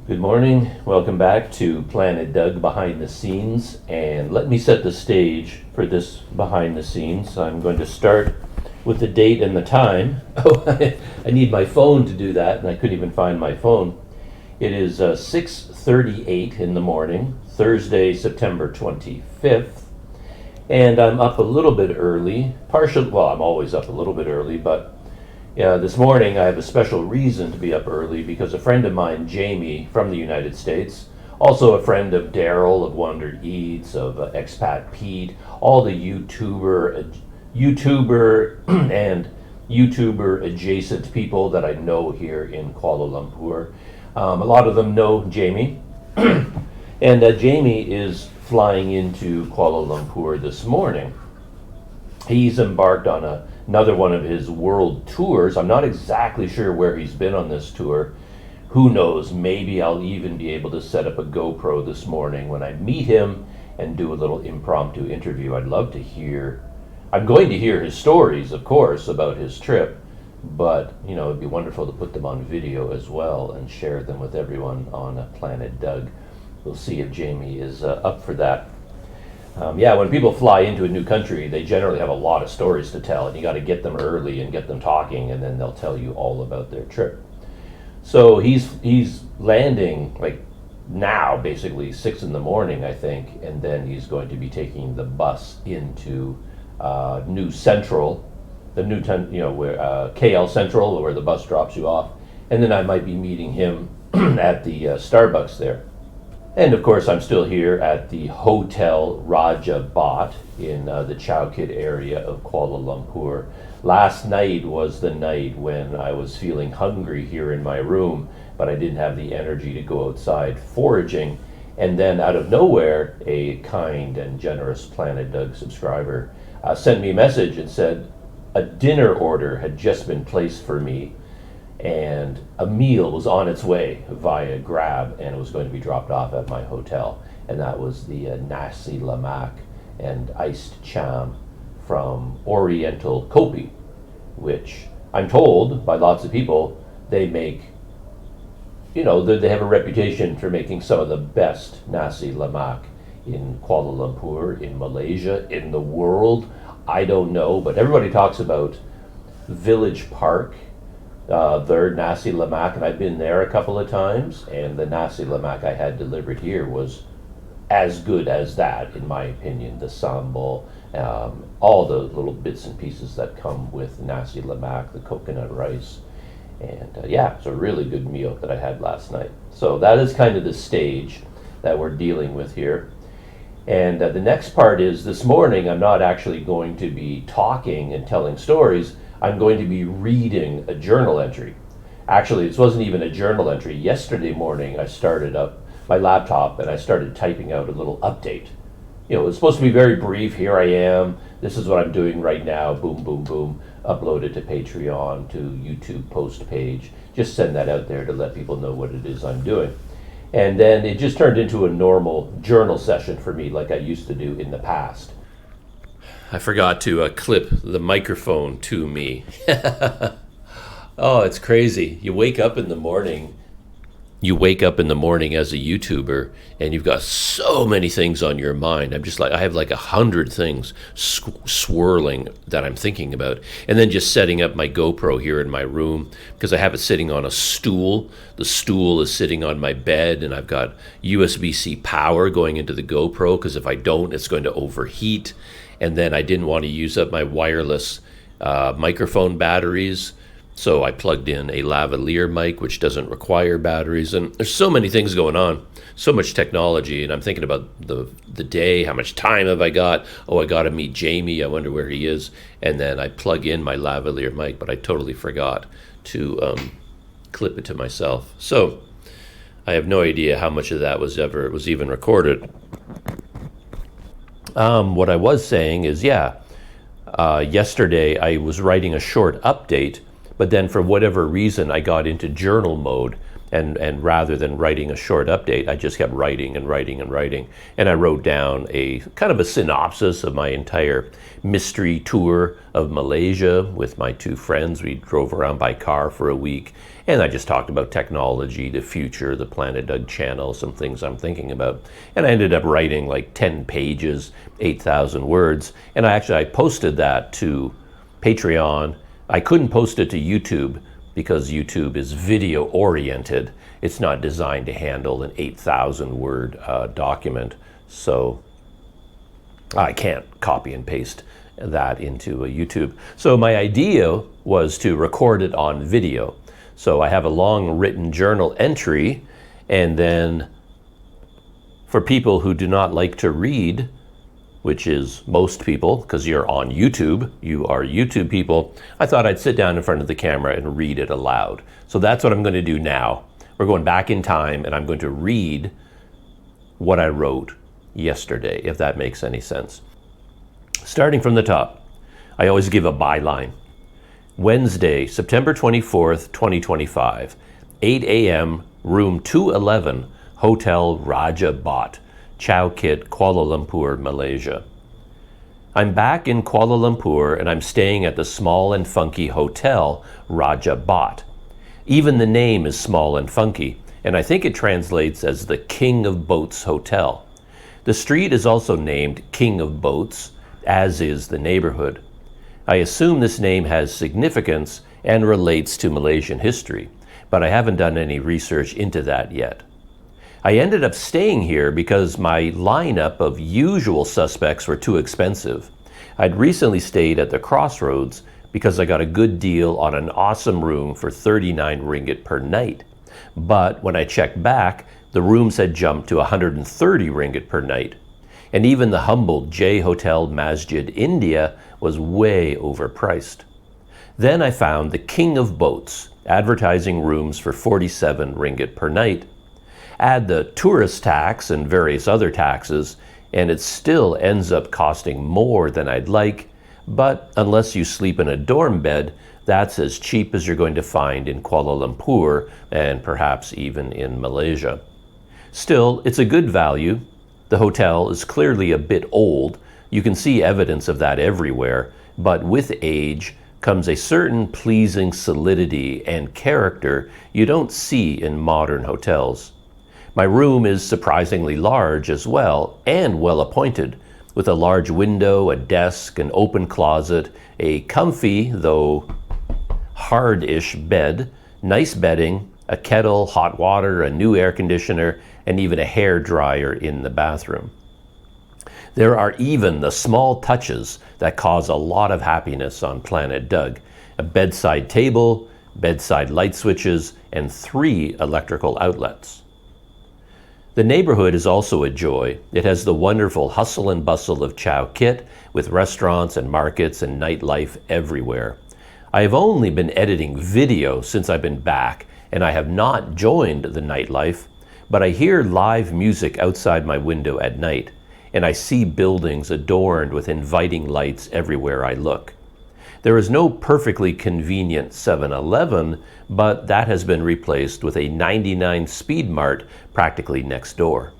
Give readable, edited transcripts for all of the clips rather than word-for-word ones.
Good morning. Welcome back to Planet Doug Behind the Scenes. And let me set the stage for this behind the scenes. I'm going to start with the date and the time. Oh, I need my phone to do that, and I couldn't even find my phone. It is 6:38 in the morning, Thursday, September 25th. And I'm up a little bit early. Well, I'm always up a little bit early, but yeah, this morning I have a special reason to be up early because a friend of mine, Jamie, from the United States, also a friend of Daryl of Wonder Eats, of Expat Pete, all the YouTuber and YouTuber adjacent people that I know here in Kuala Lumpur. A lot of them know Jamie, and Jamie is flying into Kuala Lumpur this morning. He's embarked on another one of his world tours. I'm not exactly sure where he's been on this tour. Who knows? Maybe I'll even be able to set up a GoPro this morning when I meet him and do a little impromptu interview. I'd love to hear. I'm going to hear his stories, of course, about his trip, but it'd be wonderful to put them on video as well and share them with everyone on Planet Doug. We'll see if Jamie is up for that. When people fly into a new country, they generally have a lot of stories to tell, and you got to get them early and get them talking, and then they'll tell you all about their trip. So he's landing like now, basically 6 in the morning, I think, and then he's going to be taking the bus into New Central, where KL Central, where the bus drops you off, and then I might be meeting him at the Starbucks there. And of course, I'm still here at the Hotel Raja Bhat in the Chow Kit area of Kuala Lumpur. Last night was the night when I was feeling hungry here in my room, but I didn't have the energy to go outside foraging. And then out of nowhere, a kind and generous Planet Doug subscriber sent me a message and said a dinner order had just been placed for me, and a meal was on its way via Grab, and it was going to be dropped off at my hotel. And that was the nasi lemak and iced cham from Oriental Kopi, which I'm told by lots of people they make, they have a reputation for making some of the best nasi lemak in Kuala Lumpur, in Malaysia, in the world. I don't know, but everybody talks about Village Park, their nasi lemak, and I've been there a couple of times, and the nasi lemak I had delivered here was as good as that, in my opinion. The sambal, all the little bits and pieces that come with nasi lemak, the coconut rice, and it's a really good meal that I had last night. So that is kind of the stage that we're dealing with here. And the next part is, this morning I'm not actually going to be talking and telling stories. I'm going to be reading a journal entry. Actually, this wasn't even a journal entry. Yesterday morning, I started up my laptop and I started typing out a little update. It was supposed to be very brief. Here I am. This is what I'm doing right now. Boom, boom, boom. Upload it to Patreon, to YouTube post page. Just send that out there to let people know what it is I'm doing. And then it just turned into a normal journal session for me, like I used to do in the past. I forgot to clip the microphone to me. Oh, it's crazy. You wake up in the morning as a YouTuber, and you've got so many things on your mind. I have like 100 things swirling that I'm thinking about. And then just setting up my GoPro here in my room, because I have it sitting on a stool. The stool is sitting on my bed, and I've got USB-C power going into the GoPro, because if I don't, it's going to overheat. And then I didn't want to use up my wireless microphone batteries, so I plugged in a lavalier mic, which doesn't require batteries. And there's so many things going on, so much technology, and I'm thinking about the day, how much time have I got? Oh, I got to meet Jamie. I wonder where he is. And then I plug in my lavalier mic, but I totally forgot to clip it to myself. So I have no idea how much of that was even recorded. What I was saying is, yesterday I was writing a short update, but then for whatever reason I got into journal mode, And rather than writing a short update, I just kept writing and writing and writing. And I wrote down a kind of a synopsis of my entire mystery tour of Malaysia with my two friends. We drove around by car for a week. And I just talked about technology, the future, the Planet Doug channel, some things I'm thinking about. And I ended up writing like 10 pages, 8,000 words. And I posted that to Patreon. I couldn't post it to YouTube because YouTube is video oriented. It's not designed to handle an 8,000 word document. So I can't copy and paste that into a YouTube. So my idea was to record it on video. So I have a long written journal entry, and then for people who do not like to read, which is most people, because you're on YouTube, you are YouTube people, I thought I'd sit down in front of the camera and read it aloud. So that's what I'm going to do now. We're going back in time, and I'm going to read what I wrote yesterday, if that makes any sense. Starting from the top, I always give a byline. Wednesday, September 24th, 2025, 8 a.m., room 211, Hotel Raja Bhat, Chow Kit, Kuala Lumpur, Malaysia. I'm back in Kuala Lumpur and I'm staying at the small and funky Hotel Raja Bhat. Even the name is small and funky, and I think it translates as the King of Boats Hotel. The street is also named King of Boats, as is the neighborhood. I assume this name has significance and relates to Malaysian history, but I haven't done any research into that yet. I ended up staying here because my lineup of usual suspects were too expensive. I'd recently stayed at the Crossroads because I got a good deal on an awesome room for 39 ringgit per night. But when I checked back, the rooms had jumped to 130 ringgit per night. And even the humble J Hotel Masjid India was way overpriced. Then I found the King of Boats, advertising rooms for 47 ringgit per night. Add the tourist tax and various other taxes, and it still ends up costing more than I'd like, but unless you sleep in a dorm bed, that's as cheap as you're going to find in Kuala Lumpur and perhaps even in Malaysia. Still, it's a good value. The hotel is clearly a bit old. You can see evidence of that everywhere, but with age comes a certain pleasing solidity and character you don't see in modern hotels. My room is surprisingly large as well, and well appointed, with a large window, a desk, an open closet, a comfy, though hard-ish bed, nice bedding, a kettle, hot water, a new air conditioner, and even a hair dryer in the bathroom. There are even the small touches that cause a lot of happiness on Planet Doug. A bedside table, bedside light switches, and 3 electrical outlets. The neighborhood is also a joy. It has the wonderful hustle and bustle of Chow Kit, with restaurants and markets and nightlife everywhere. I have only been editing video since I've been back, and I have not joined the nightlife, but I hear live music outside my window at night, and I see buildings adorned with inviting lights everywhere I look. There is no perfectly convenient 7-Eleven, but that has been replaced with a 99 Speed Mart practically next door.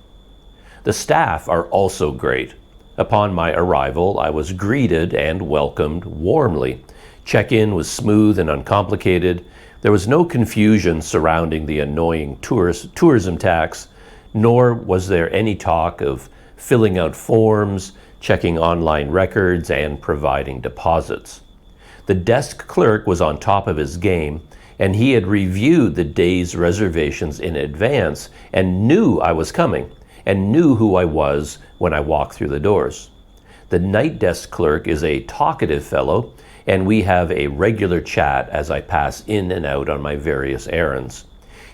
The staff are also great. Upon my arrival, I was greeted and welcomed warmly. Check-in was smooth and uncomplicated. There was no confusion surrounding the annoying tourism tax, nor was there any talk of filling out forms, checking online records, and providing deposits. The desk clerk was on top of his game, and he had reviewed the day's reservations in advance and knew I was coming, and knew who I was when I walked through the doors. The night desk clerk is a talkative fellow, and we have a regular chat as I pass in and out on my various errands.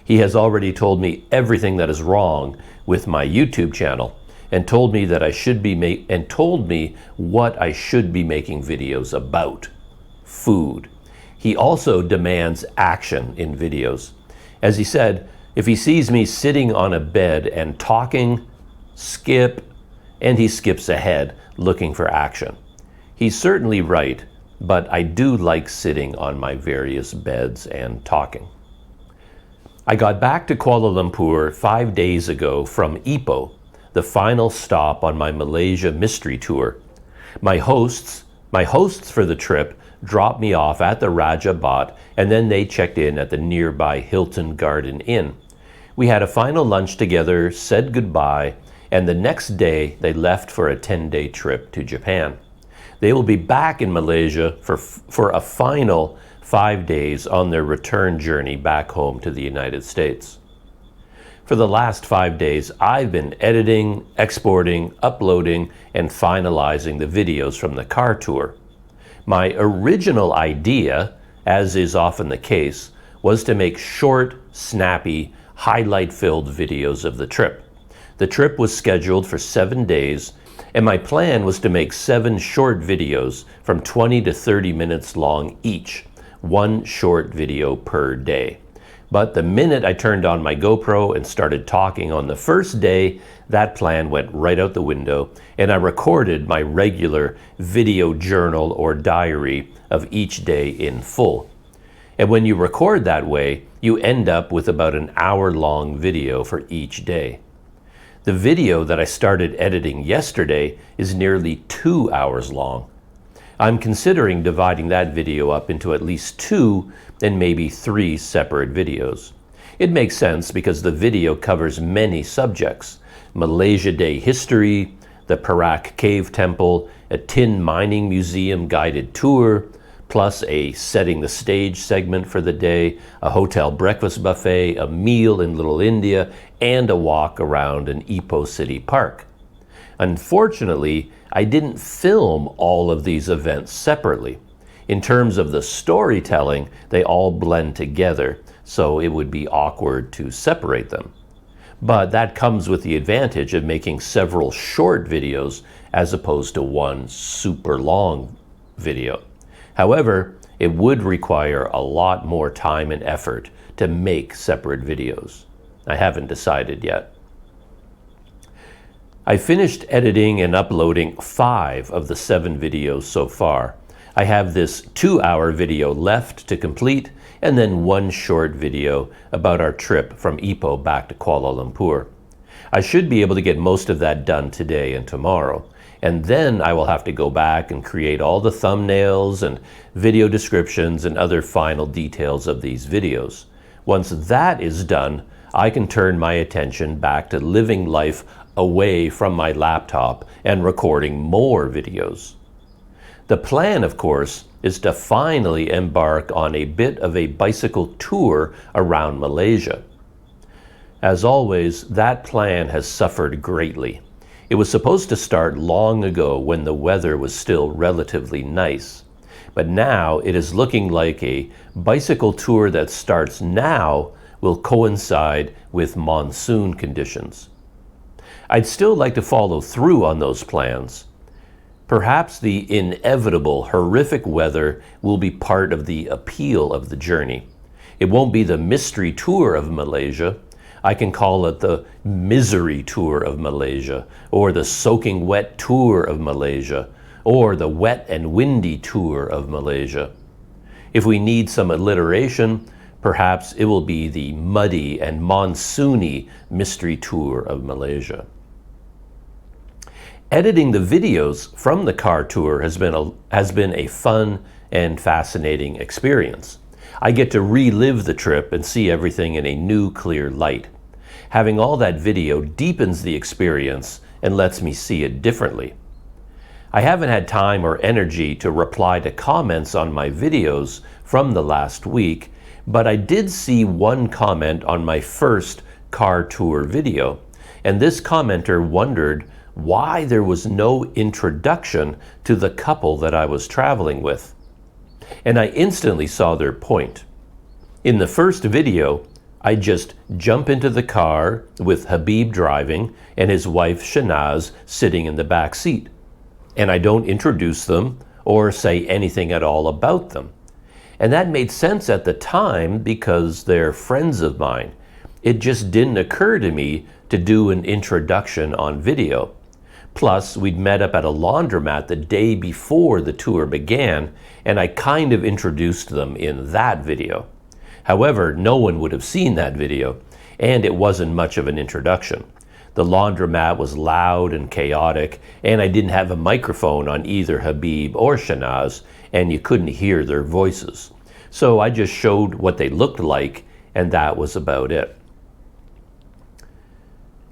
He has already told me everything that is wrong with my YouTube channel, and told me that I should be what I should be making videos about. Food. He also demands action in videos. As he said, if he sees me sitting on a bed and talking, skip, and he skips ahead looking for action. He's certainly right, but I do like sitting on my various beds and talking. I got back to Kuala Lumpur 5 days ago from Ipoh, the final stop on my Malaysia mystery tour. My hosts for the trip dropped me off at the Raja Bhat, and then they checked in at the nearby Hilton Garden Inn. We had a final lunch together, said goodbye, and the next day they left for a 10-day trip to Japan. They will be back in Malaysia for a final 5 days on their return journey back home to the United States. For the last 5 days, I've been editing, exporting, uploading, and finalizing the videos from the car tour. My original idea, as is often the case, was to make short, snappy, highlight-filled videos of the trip. The trip was scheduled for 7 days, and my plan was to make 7 short videos from 20 to 30 minutes long each, 1 short video per day. But the minute I turned on my GoPro and started talking on the first day, that plan went right out the window, and I recorded my regular video journal or diary of each day in full. And when you record that way, you end up with about an hour-long video for each day. The video that I started editing yesterday is nearly 2 hours long. I'm considering dividing that video up into at least 2 and maybe 3 separate videos. It makes sense because the video covers many subjects: Malaysia Day history, the Perak Cave Temple, a tin mining museum guided tour, plus a setting the stage segment for the day, a hotel breakfast buffet, a meal in Little India, and a walk around an Ipoh City Park. Unfortunately, I didn't film all of these events separately. In terms of the storytelling, they all blend together, so it would be awkward to separate them. But that comes with the advantage of making several short videos as opposed to one super long video. However, it would require a lot more time and effort to make separate videos. I haven't decided yet. I finished editing and uploading 5 of the 7 videos so far. I have this 2-hour video left to complete, and then 1 short video about our trip from Ipoh back to Kuala Lumpur. I should be able to get most of that done today and tomorrow, and then I will have to go back and create all the thumbnails and video descriptions and other final details of these videos. Once that is done, I can turn my attention back to living life away from my laptop and recording more videos. The plan, of course, is to finally embark on a bit of a bicycle tour around Malaysia. As always, that plan has suffered greatly. It was supposed to start long ago when the weather was still relatively nice, but now it is looking like a bicycle tour that starts now will coincide with monsoon conditions. I'd still like to follow through on those plans. Perhaps the inevitable horrific weather will be part of the appeal of the journey. It won't be the mystery tour of Malaysia. I can call it the misery tour of Malaysia, or the soaking wet tour of Malaysia, or the wet and windy tour of Malaysia. If we need some alliteration, perhaps it will be the muddy and monsoony mystery tour of Malaysia. Editing the videos from the car tour has been a fun and fascinating experience. I get to relive the trip and see everything in a new, clear light. Having all that video deepens the experience and lets me see it differently. I haven't had time or energy to reply to comments on my videos from the last week, but I did see one comment on my first car tour video, and this commenter wondered why there was no introduction to the couple that I was traveling with. And I instantly saw their point. In the first video, I just jump into the car with Habib driving and his wife Shanaz sitting in the back seat. And I don't introduce them or say anything at all about them. And that made sense at the time because they're friends of mine. It just didn't occur to me to do an introduction on video. Plus, we'd met up at a laundromat the day before the tour began, and I kind of introduced them in that video. However, no one would have seen that video, and it wasn't much of an introduction. The laundromat was loud and chaotic, and I didn't have a microphone on either Habib or Shanaz, and you couldn't hear their voices. So I just showed what they looked like, and that was about it.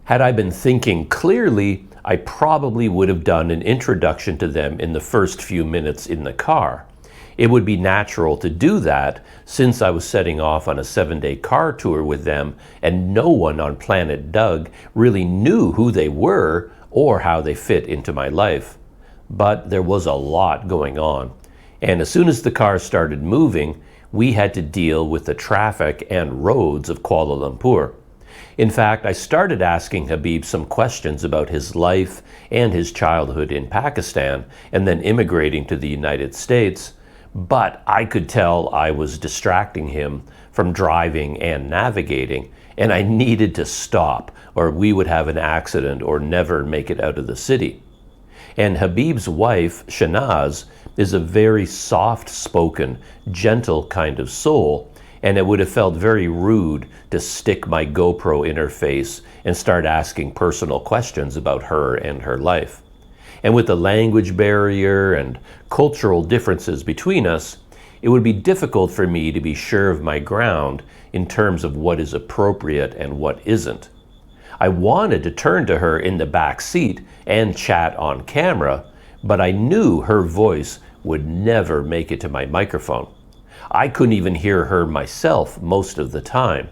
Had I been thinking clearly, I probably would have done an introduction to them in the first few minutes in the car. It would be natural to do that since I was setting off on a 7-day car tour with them, and no one on planet Doug really knew who they were or how they fit into my life. But there was a lot going on, and as soon as the car started moving, we had to deal with the traffic and roads of Kuala Lumpur. In fact, I started asking Habib some questions about his life and his childhood in Pakistan and then immigrating to the United States, but I could tell I was distracting him from driving and navigating, and I needed to stop or we would have an accident or never make it out of the city. And Habib's wife, Shanaz, is a very soft-spoken, gentle kind of soul, and it would have felt very rude to stick my GoPro in her face and start asking personal questions about her and her life. And with the language barrier and cultural differences between us, it would be difficult for me to be sure of my ground in terms of what is appropriate and what isn't. I wanted to turn to her in the back seat and chat on camera, but I knew her voice would never make it to my microphone. I couldn't even hear her myself most of the time.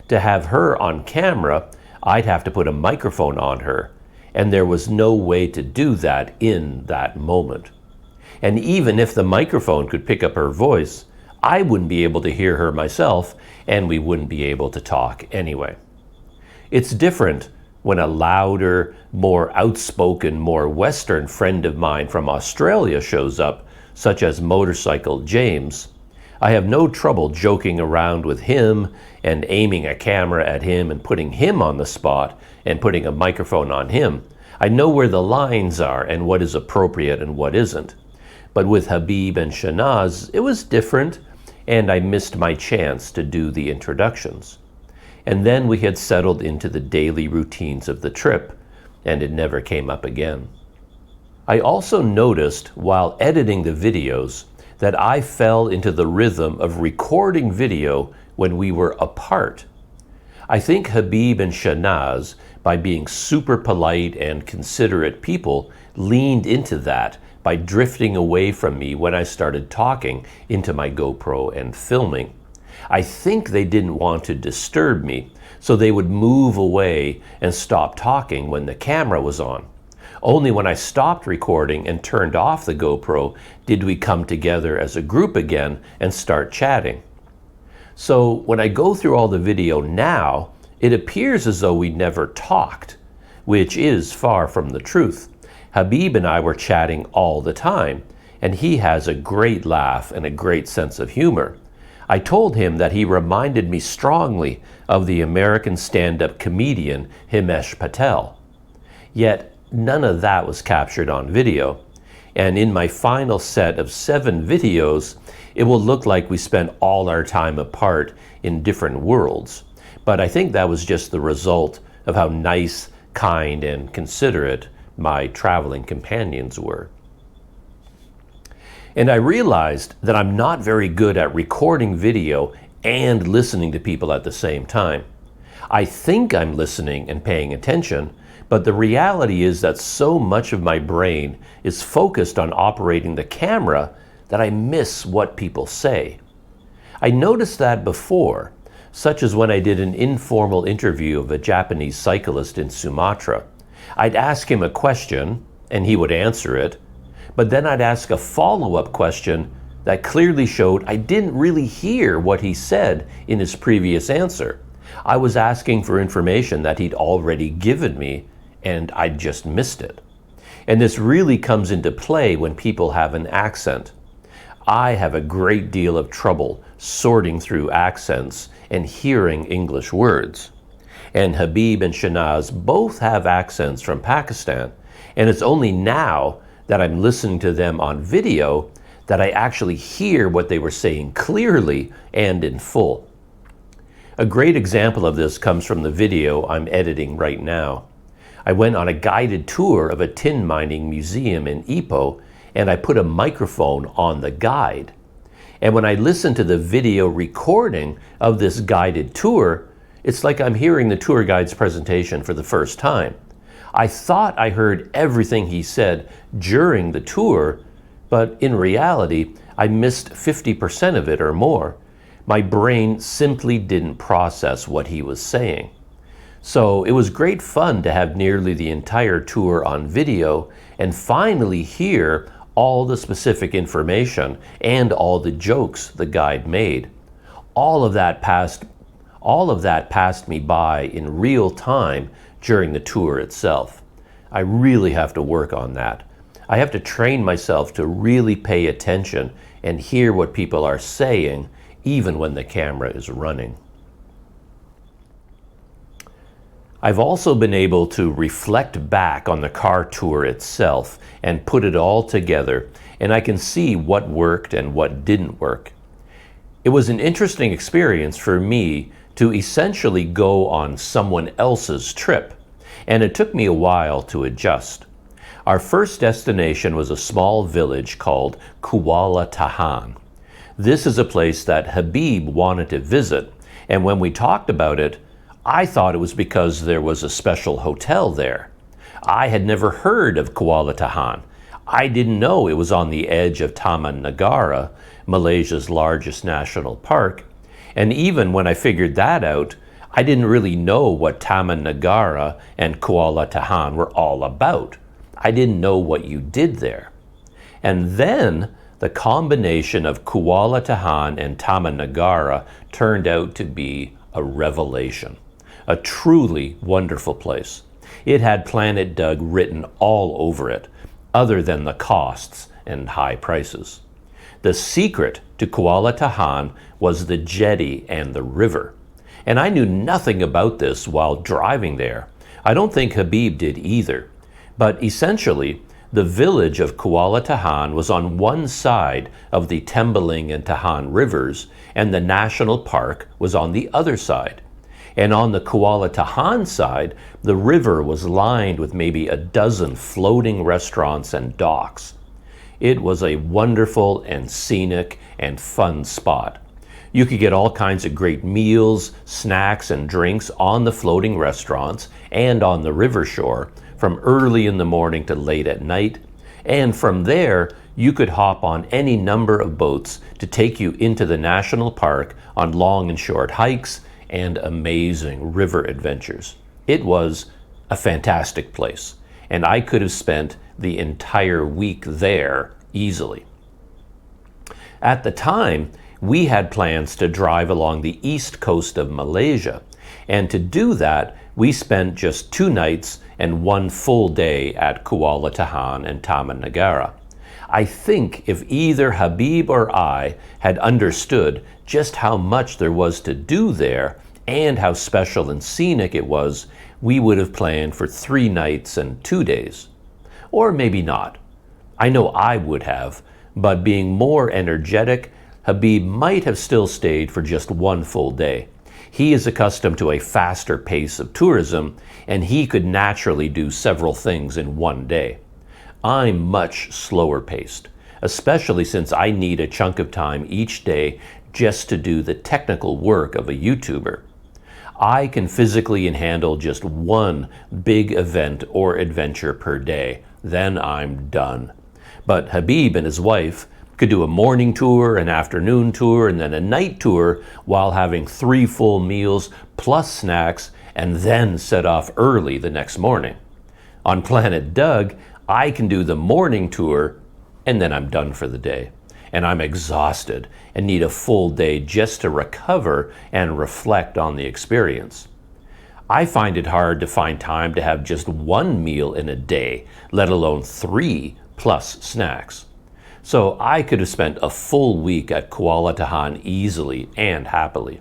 To have her on camera, I'd have to put a microphone on her, and there was no way to do that in that moment. And even if the microphone could pick up her voice, I wouldn't be able to hear her myself, and we wouldn't be able to talk anyway. It's different when a louder, more outspoken, more Western friend of mine from Australia shows up, such as Motorcycle James. I have no trouble joking around with him and aiming a camera at him and putting him on the spot and putting a microphone on him. I know where the lines are and what is appropriate and what isn't. But with Habib and Shanaz, it was different, and I missed my chance to do the introductions. And then we had settled into the daily routines of the trip, and it never came up again. I also noticed while editing the videos that I fell into the rhythm of recording video when we were apart. I think Habib and Shanaz, by being super polite and considerate people, leaned into that by drifting away from me when I started talking into my GoPro and filming. I think they didn't want to disturb me, so they would move away and stop talking when the camera was on. Only when I stopped recording and turned off the GoPro did we come together as a group again and start chatting. So when I go through all the video now, it appears as though we never talked, which is far from the truth. Habib and I were chatting all the time, and he has a great laugh and a great sense of humor. I told him that he reminded me strongly of the American stand-up comedian Himesh Patel. Yet none of that was captured on video, and in my final set of 7 videos, it will look like we spent all our time apart in different worlds. But I think that was just the result of how nice, kind, and considerate my traveling companions were. And I realized that I'm not very good at recording video and listening to people at the same time. I think I'm listening and paying attention, but the reality is that so much of my brain is focused on operating the camera that I miss what people say. I noticed that before, such as when I did an informal interview of a Japanese cyclist in Sumatra. I'd ask him a question, and he would answer it, but then I'd ask a follow-up question that clearly showed I didn't really hear what he said in his previous answer. I was asking for information that he'd already given me, and I'd just missed it. And this really comes into play when people have an accent. I have a great deal of trouble sorting through accents and hearing English words. And Habib and Shanaz both have accents from Pakistan, and it's only now that I'm listening to them on video that I actually hear what they were saying clearly and in full. A great example of this comes from the video I'm editing right now. I went on a guided tour of a tin mining museum in Ipoh, and I put a microphone on the guide. And when I listen to the video recording of this guided tour, it's like I'm hearing the tour guide's presentation for the first time. I thought I heard everything he said during the tour, but in reality, I missed 50% of it or more. My brain simply didn't process what he was saying. So it was great fun to have nearly the entire tour on video and finally hear all the specific information and all the jokes the guide made. All of that passed me by in real time during the tour itself. I really have to work on that. I have to train myself to really pay attention and hear what people are saying, even when the camera is running. I've also been able to reflect back on the car tour itself and put it all together, and I can see what worked and what didn't work. It was an interesting experience for me to essentially go on someone else's trip, and it took me a while to adjust. Our first destination was a small village called THTan. This is a place that Habib wanted to visit, and when we talked about it, I thought it was because there was a special hotel there. I had never heard of THTan. I didn't know it was on the edge of Taman Negara, Malaysia's largest national park. And even when I figured that out, I didn't really know what Taman Negara and THTan were all about. I didn't know what you did there. And then the combination of THTan and Taman Negara turned out to be a revelation. A truly wonderful place. It had Planet Doug written all over it, other than the costs and high prices. The secret to THTan was the jetty and the river. And I knew nothing about this while driving there. I don't think Habib did either. But essentially, the village of THTan was on one side of the Tembeling and Tahan rivers, and the national park was on the other side. And on the THTan side, the river was lined with maybe a dozen floating restaurants and docks. It was a wonderful and scenic and fun spot. You could get all kinds of great meals, snacks, and drinks on the floating restaurants and on the river shore from early in the morning to late at night. And from there, you could hop on any number of boats to take you into the national park on long and short hikes and amazing river adventures. It was a fantastic place, and I could have spent the entire week there easily. At the time, we had plans to drive along the east coast of Malaysia, and to do that, we spent just 2 nights and 1 full day at THTan and Taman Negara. I think if either Habib or I had understood just how much there was to do there and how special and scenic it was, we would have planned for 3 nights and 2 days. Or maybe not. I know I would have, but being more energetic, Habib might have still stayed for just 1 full day. He is accustomed to a faster pace of tourism, and he could naturally do several things in 1 day. I'm much slower paced, especially since I need a chunk of time each day just to do the technical work of a YouTuber. I can physically handle just 1 big event or adventure per day, then I'm done. But Habib and his wife could do a morning tour, an afternoon tour, and then a night tour while having 3 full meals plus snacks, and then set off early the next morning. On Planet Doug, I can do the morning tour, and then I'm done for the day. And I'm exhausted and need a full day just to recover and reflect on the experience. I find it hard to find time to have just 1 meal in a day, let alone 3 plus snacks. So I could have spent a full week at THTan easily and happily.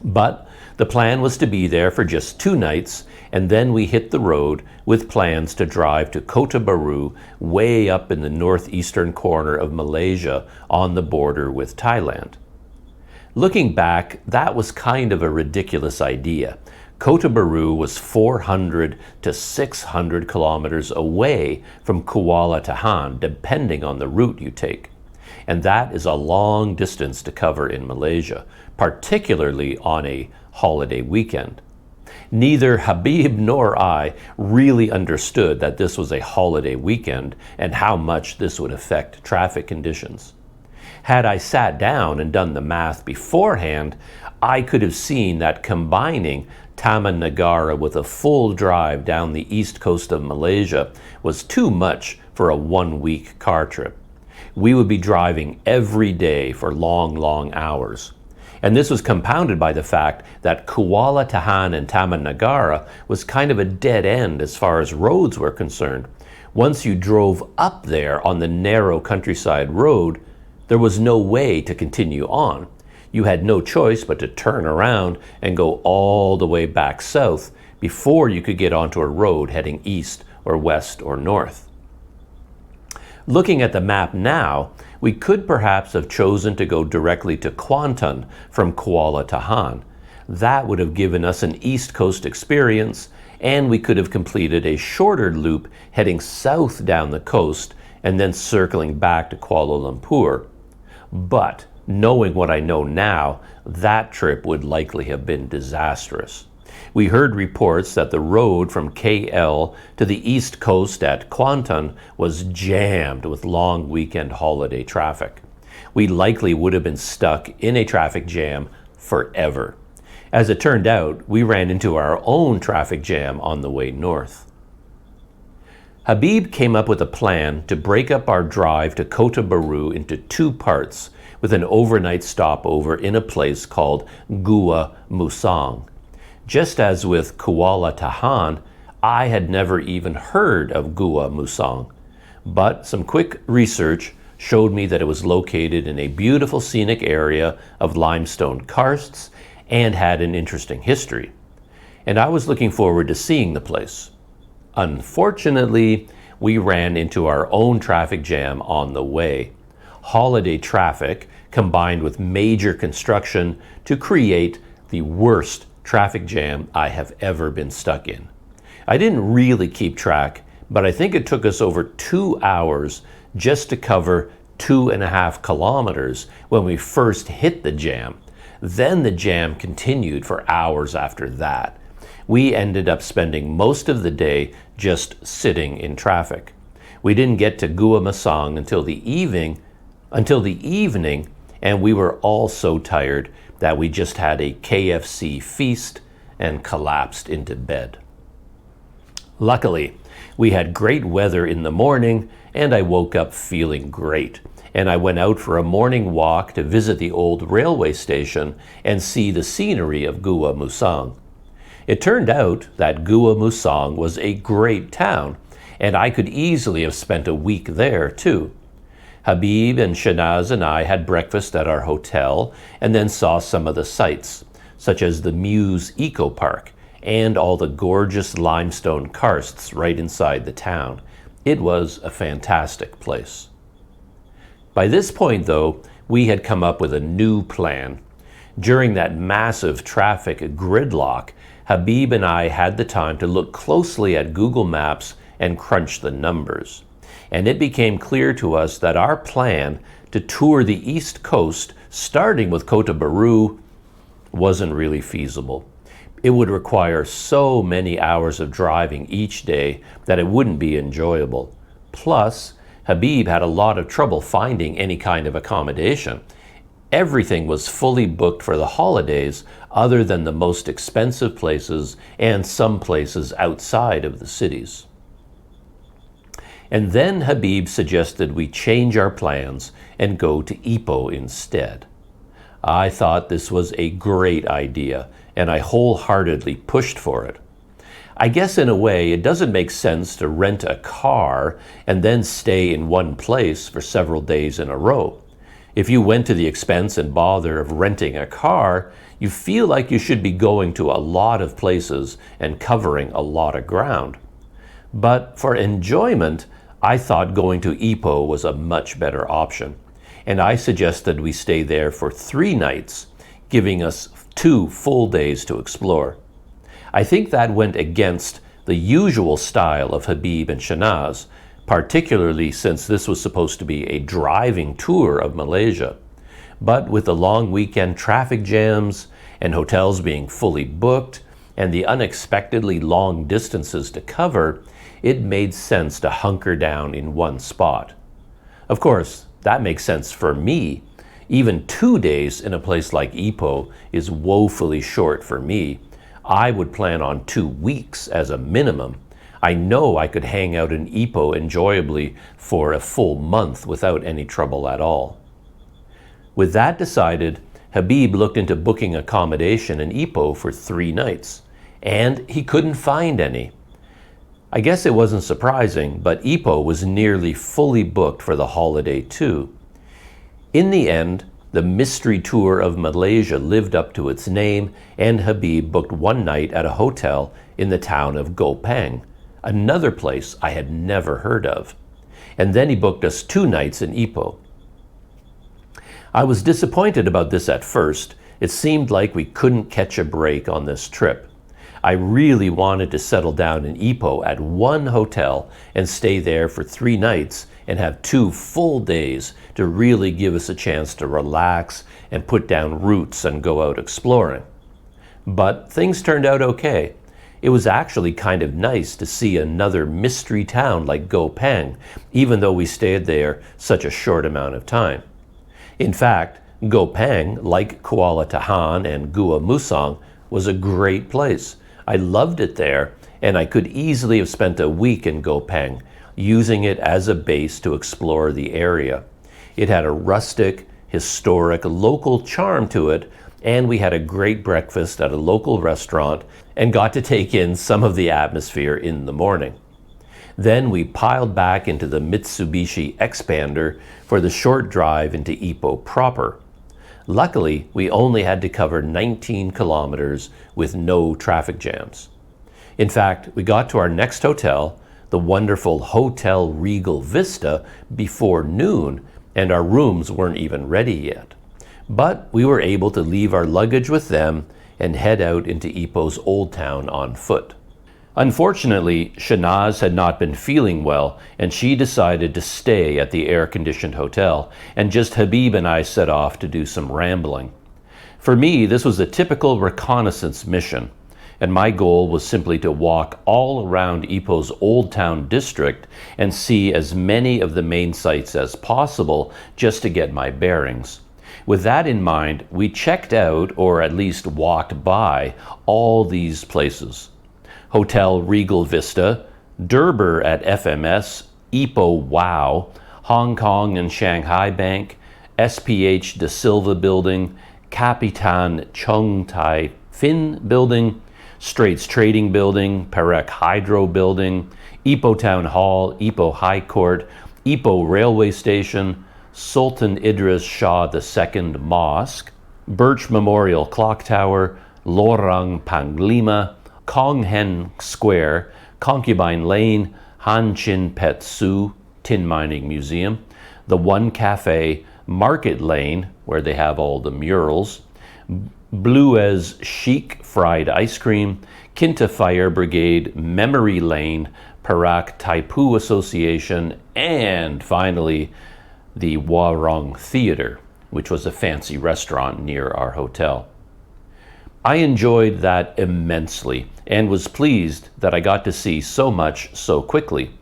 But the plan was to be there for just 2 nights, and then we hit the road with plans to drive to Kota Bharu, way up in the northeastern corner of Malaysia on the border with Thailand. Looking back, that was kind of a ridiculous idea. Kota Bharu was 400 to 600 kilometers away from Kuala Tahan, depending on the route you take. And that is a long distance to cover in Malaysia, particularly on a holiday weekend. Neither Habib nor I really understood that this was a holiday weekend and how much this would affect traffic conditions. Had I sat down and done the math beforehand, I could have seen that combining Taman Negara with a full drive down the east coast of Malaysia was too much for a one-week car trip. We would be driving every day for long hours. And this was compounded by the fact that Kuala Tahan and Taman Negara was kind of a dead end as far as roads were concerned. Once you drove up there on the narrow countryside road, there was no way to continue on. You had no choice but to turn around and go all the way back south before you could get onto a road heading east or west or north. Looking at the map now, we could perhaps have chosen to go directly to Kuantan from Kuala Tahan. That would have given us an East Coast experience, and we could have completed a shorter loop heading south down the coast and then circling back to Kuala Lumpur. But knowing what I know now, that trip would likely have been disastrous. We heard reports that the road from KL to the east coast at Kuantan was jammed with long weekend holiday traffic. We likely would have been stuck in a traffic jam forever. As it turned out, we ran into our own traffic jam on the way north. Habib came up with a plan to break up our drive to Kota Bharu into two parts with an overnight stopover in a place called Gua Musang. Just as with Kuala Tahan, I had never even heard of Gua Musang, but some quick research showed me that it was located in a beautiful scenic area of limestone karsts and had an interesting history. And I was looking forward to seeing the place. Unfortunately, we ran into our own traffic jam on the way. Holiday traffic combined with major construction to create the worst traffic jam I have ever been stuck in. I didn't really keep track, but I think it took us over 2 hours just to cover 2.5 kilometers when we first hit the jam. Then the jam continued for hours after that. We ended up spending most of the day just sitting in traffic. We didn't get to Gua Musang until the evening, and we were all so tired that we just had a KFC feast and collapsed into bed. Luckily, we had great weather in the morning, and I woke up feeling great. And I went out for a morning walk to visit the old railway station and see the scenery of Gua Musang. It turned out that Gua Musang was a great town, and I could easily have spent a week there too. Habib and Shanaz and I had breakfast at our hotel and then saw some of the sights, such as the Muse Eco Park and all the gorgeous limestone karsts right inside the town. It was a fantastic place. By this point, though, we had come up with a new plan. During that massive traffic gridlock, Habib and I had the time to look closely at Google Maps and crunch the numbers. And it became clear to us that our plan to tour the East Coast, starting with Kota Bharu, wasn't really feasible. It would require so many hours of driving each day that it wouldn't be enjoyable. Plus, Habib had a lot of trouble finding any kind of accommodation. Everything was fully booked for the holidays other than the most expensive places and some places outside of the cities. And then Habib suggested we change our plans and go to Ipoh instead. I thought this was a great idea, and I wholeheartedly pushed for it. I guess in a way it doesn't make sense to rent a car and then stay in one place for several days in a row. If you went to the expense and bother of renting a car, you feel like you should be going to a lot of places and covering a lot of ground. But for enjoyment, I thought going to Ipoh was a much better option, and I suggested we stay there for 3 nights giving us 2 full days to explore. I think that went against the usual style of Habib and Shahnaz, particularly since this was supposed to be a driving tour of Malaysia. But with the long weekend traffic jams and hotels being fully booked and the unexpectedly long distances to cover, it made sense to hunker down in one spot. Of course, that makes sense for me. Even 2 days in a place like Ipoh is woefully short for me. I would plan on 2 weeks as a minimum. I know I could hang out in Ipoh enjoyably for a full month without any trouble at all. With that decided, Habib looked into booking accommodation in Ipoh for 3 nights, and he couldn't find any. I guess it wasn't surprising, but Ipoh was nearly fully booked for the holiday too. In the end, the mystery tour of Malaysia lived up to its name, and Habib booked 1 night at a hotel in the town of Koo Keng, another place I had never heard of. And then he booked us 2 nights in Ipoh. I was disappointed about this at first. It seemed like we couldn't catch a break on this trip. I really wanted to settle down in Ipoh at 1 hotel and stay there for 3 nights and have 2 full days to really give us a chance to relax and put down roots and go out exploring. But things turned out okay. It was actually kind of nice to see another mystery town like Koo Keng, even though we stayed there such a short amount of time. In fact, Koo Keng, like Kuala Tahan and Gua Musang, was a great place. I loved it there, and I could easily have spent a week in Koo Keng, using it as a base to explore the area. It had a rustic, historic, local charm to it, and we had a great breakfast at a local restaurant and got to take in some of the atmosphere in the morning. Then we piled back into the Mitsubishi Xpander for the short drive into Ipoh proper. Luckily, we only had to cover 19 kilometers with no traffic jams. In fact, we got to our next hotel, the wonderful Hotel Regal Vista, before noon, and our rooms weren't even ready yet. But we were able to leave our luggage with them and head out into Ipoh's Old Town on foot. Unfortunately, Shahnaz had not been feeling well, and she decided to stay at the air-conditioned hotel, and just Habib and I set off to do some rambling. For me, this was a typical reconnaissance mission, and my goal was simply to walk all around Ipoh's Old Town district and see as many of the main sites as possible just to get my bearings. With that in mind, we checked out, or at least walked by, all these places. Hotel Regal Vista, Durbar at FMS, Ipoh Wow, Hong Kong and Shanghai Bank, SPH De Silva Building, Kapitan Chung Tai Fin Building, Straits Trading Building, Perak Hydro Building, Ipoh Town Hall, Ipoh High Court, Ipoh Railway Station, Sultan Idris Shah II Mosque, Birch Memorial Clock Tower, Lorong Panglima, Kong Hen Square, Concubine Lane, Han Chin Pet Su Tin Mining Museum, the One Cafe, Market Lane, where they have all the murals, Blue as Chic Fried Ice Cream, Kinta Fire Brigade, Memory Lane, Perak Taipu Association, and finally the Warong Theater, which was a fancy restaurant near our hotel. I enjoyed that immensely and was pleased that I got to see so much so quickly.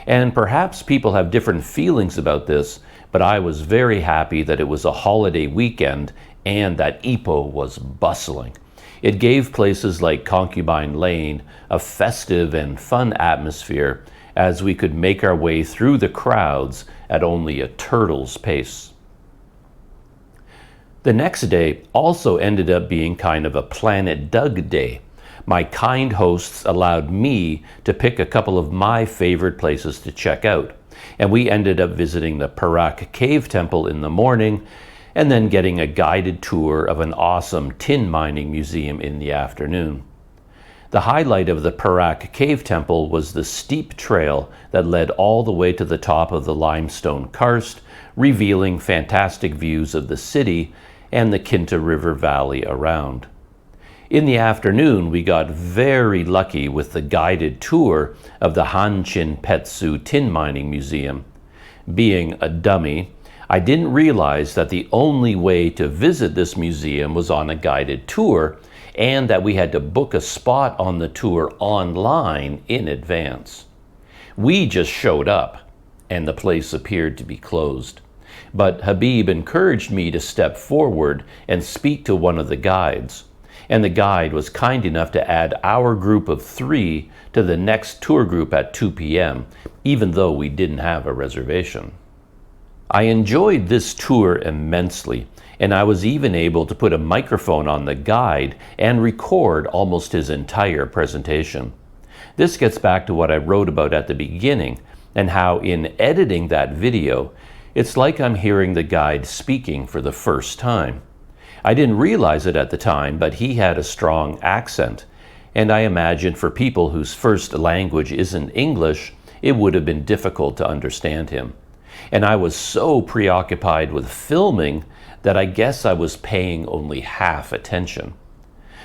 And perhaps people have different feelings about this, but I was very happy that it was a holiday weekend and that Ipoh was bustling. It gave places like Concubine Lane a festive and fun atmosphere as we could make our way through the crowds at only a turtle's pace. The next day also ended up being kind of a Planet Doug day. My kind hosts allowed me to pick a couple of my favorite places to check out, and we ended up visiting the Perak Cave Temple in the morning and then getting a guided tour of an awesome tin mining museum in the afternoon. The highlight of the Perak Cave Temple was the steep trail that led all the way to the top of the limestone karst, revealing fantastic views of the city and the Kinta River Valley around. In the afternoon, we got very lucky with the guided tour of the Hanchin Petsu Tin Mining Museum. Being a dummy, I didn't realize that the only way to visit this museum was on a guided tour, and that we had to book a spot on the tour online in advance. We just showed up, and the place appeared to be closed. But Habib encouraged me to step forward and speak to one of the guides, and the guide was kind enough to add our group of 3 to the next tour group at 2 p.m., even though we didn't have a reservation. I enjoyed this tour immensely, and I was even able to put a microphone on the guide and record almost his entire presentation. This gets back to what I wrote about at the beginning, and how in editing that video, it's like I'm hearing the guide speaking for the first time. I didn't realize it at the time, but he had a strong accent, and I imagine for people whose first language isn't English, it would have been difficult to understand him. And I was so preoccupied with filming that I guess I was paying only half attention.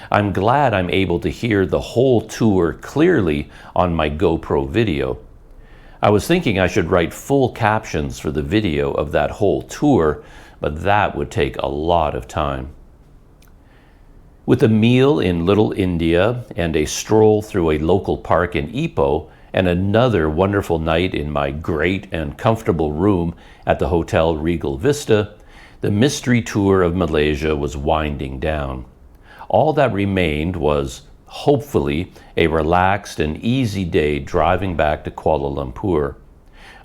I'm glad I'm able to hear the whole tour clearly on my GoPro video. I was thinking I should write full captions for the video of that whole tour, but that would take a lot of time. With a meal in Little India and a stroll through a local park in Ipoh, and another wonderful night in my great and comfortable room at the Hotel Regal Vista, the mystery tour of Malaysia was winding down. All that remained was, hopefully, a relaxed and easy day driving back to Kuala Lumpur.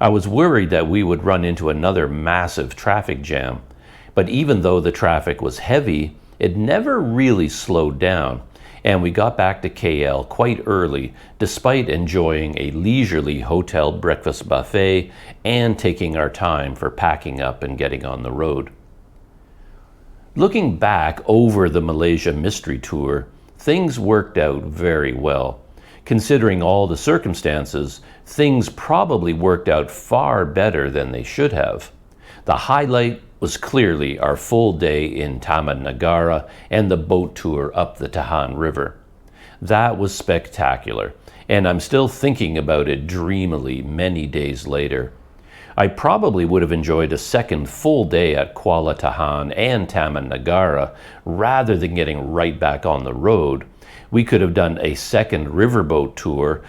I was worried that we would run into another massive traffic jam, but even though the traffic was heavy, it never really slowed down, and we got back to KL quite early, despite enjoying a leisurely hotel breakfast buffet and taking our time for packing up and getting on the road. Looking back over the Malaysia mystery tour, things worked out very well. Considering all the circumstances, things probably worked out far better than they should have. The highlight was clearly our full day in Taman Negara and the boat tour up the THTan River. That was spectacular, and I'm still thinking about it dreamily many days later. I probably would have enjoyed a second full day at Kuala Tahan and Taman Negara rather than getting right back on the road. We could have done a second riverboat tour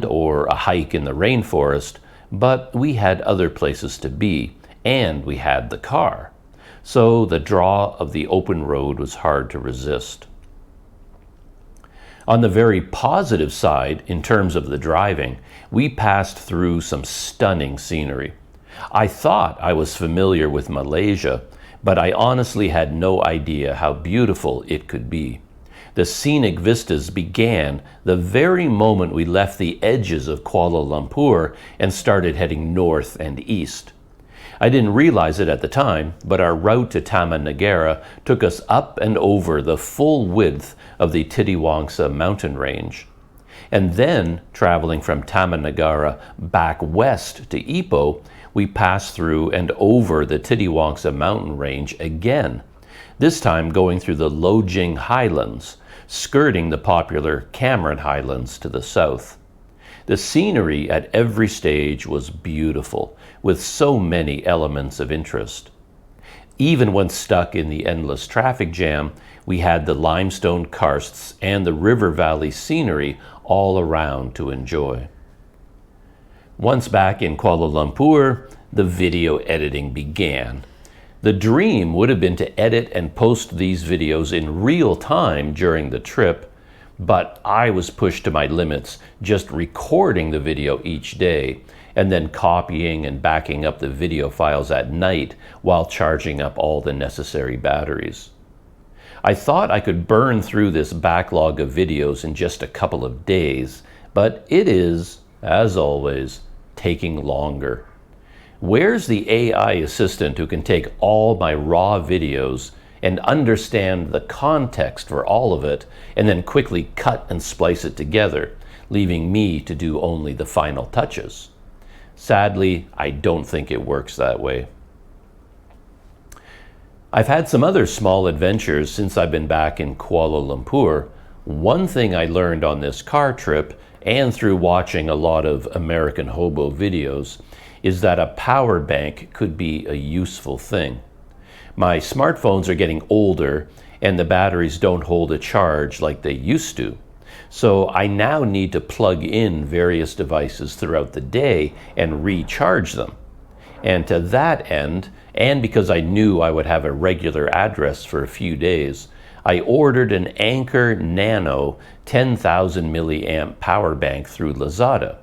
or a hike in the rainforest, but we had other places to be, and we had the car. So the draw of the open road was hard to resist. On the very positive side, in terms of the driving, we passed through some stunning scenery. I thought I was familiar with Malaysia, but I honestly had no idea how beautiful it could be. The scenic vistas began the very moment we left the edges of Kuala Lumpur and started heading north and east. I didn't realize it at the time, but our route to Taman Negara took us up and over the full width of the Titiwangsa mountain range. And then, traveling from Taman Negara back west to Ipoh, we passed through and over the Titiwangsa mountain range again, this time going through the Lojing Highlands, skirting the popular Cameron Highlands to the south. The scenery at every stage was beautiful, with so many elements of interest. Even when stuck in the endless traffic jam, we had the limestone karsts and the river valley scenery all around to enjoy. Once back in Kuala Lumpur, the video editing began. The dream would have been to edit and post these videos in real time during the trip, but I was pushed to my limits just recording the video each day and then copying and backing up the video files at night while charging up all the necessary batteries. I thought I could burn through this backlog of videos in just a couple of days, but it is, as always, taking longer. Where's the AI assistant who can take all my raw videos and understand the context for all of it and then quickly cut and splice it together, leaving me to do only the final touches? Sadly, I don't think it works that way. I've had some other small adventures since I've been back in Kuala Lumpur. One thing I learned on this car trip, and through watching a lot of American Hobo videos, is that a power bank could be a useful thing. My smartphones are getting older and the batteries don't hold a charge like they used to. So I now need to plug in various devices throughout the day and recharge them. And to that end, and because I knew I would have a regular address for a few days, I ordered an Anker Nano 10,000 milliamp power bank through Lazada.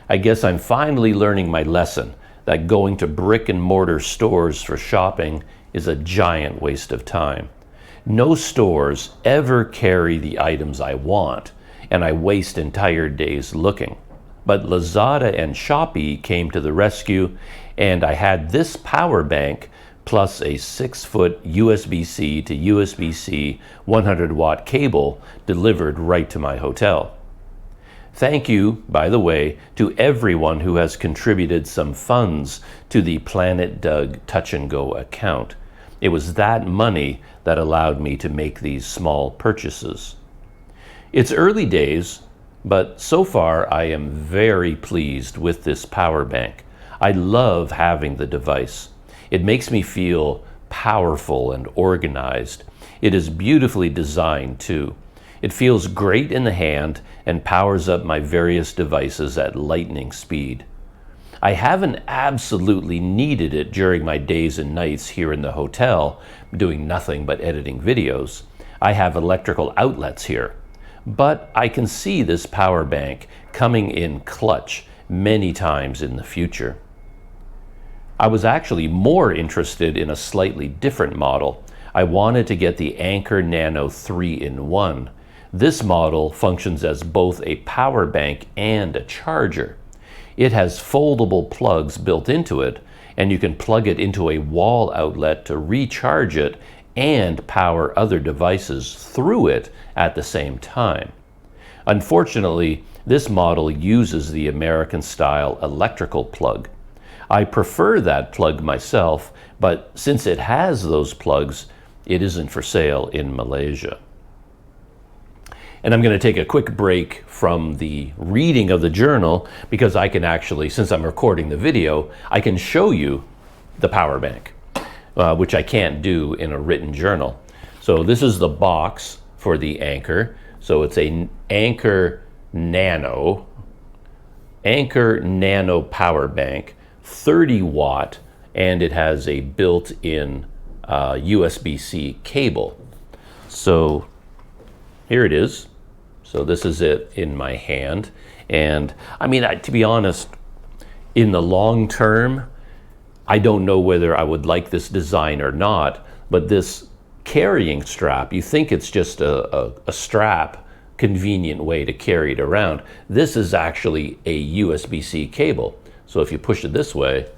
I guess I'm finally learning my lesson that going to brick and mortar stores for shopping is a giant waste of time. No stores ever carry the items I want, and I waste entire days looking. But Lazada and Shopee came to the rescue, and I had this power bank plus a 6-foot USB-C to USB-C 100-watt cable delivered right to my hotel. Thank you, by the way, to everyone who has contributed some funds to the Planet Doug Touch and Go account. It was that money that allowed me to make these small purchases. It's early days, but so far I am very pleased with this power bank. I love having the device. It makes me feel powerful and organized. It is beautifully designed too. It feels great in the hand and powers up my various devices at lightning speed. I haven't absolutely needed it during my days and nights here in the hotel, doing nothing but editing videos. I have electrical outlets here. But I can see this power bank coming in clutch many times in the future. I was actually more interested in a slightly different model. I wanted to get the Anker Nano 3-in-1. This model functions as both a power bank and a charger. It has foldable plugs built into it, and you can plug it into a wall outlet to recharge it and power other devices through it at the same time. Unfortunately, this model uses the American-style electrical plug. I prefer that plug myself, but since it has those plugs, it isn't for sale in Malaysia. And I'm going to take a quick break from the reading of the journal because I can actually, since I'm recording the video, I can show you the power bank, which I can't do in a written journal. So this is the box for the Anker. So it's a Anker Nano power bank, 30 watt, and it has a built-in USB-C cable. So here it is. So this is it in my hand. And I mean, to be honest, in the long term, I don't know whether I would like this design or not, but this carrying strap, you think it's just a strap, convenient way to carry it around. This is actually a USB-C cable. So if you push it this way,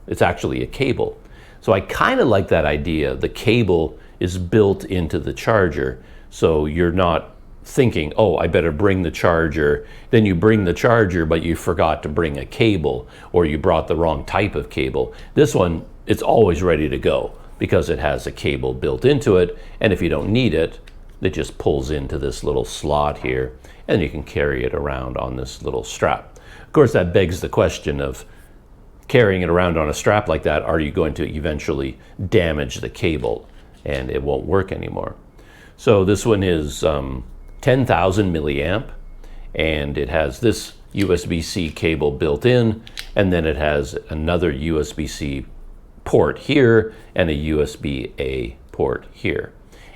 it's actually a cable. So I kind of like that idea. The cable is built into the charger, so you're not thinking, oh, I better bring the charger. Then you bring the charger, but you forgot to bring a cable, or you brought the wrong type of cable. This one, it's always ready to go because it has a cable built into it, and if you don't need it, it just pulls into this little slot here, and you can carry it around on this little strap. Of course, that begs the question of carrying it around on a strap like that, are you going to eventually damage the cable and it won't work anymore? So this one is 10,000 milliamp, and it has this USB-C cable built in, and then it has another USB-C port here and a USB-A port here.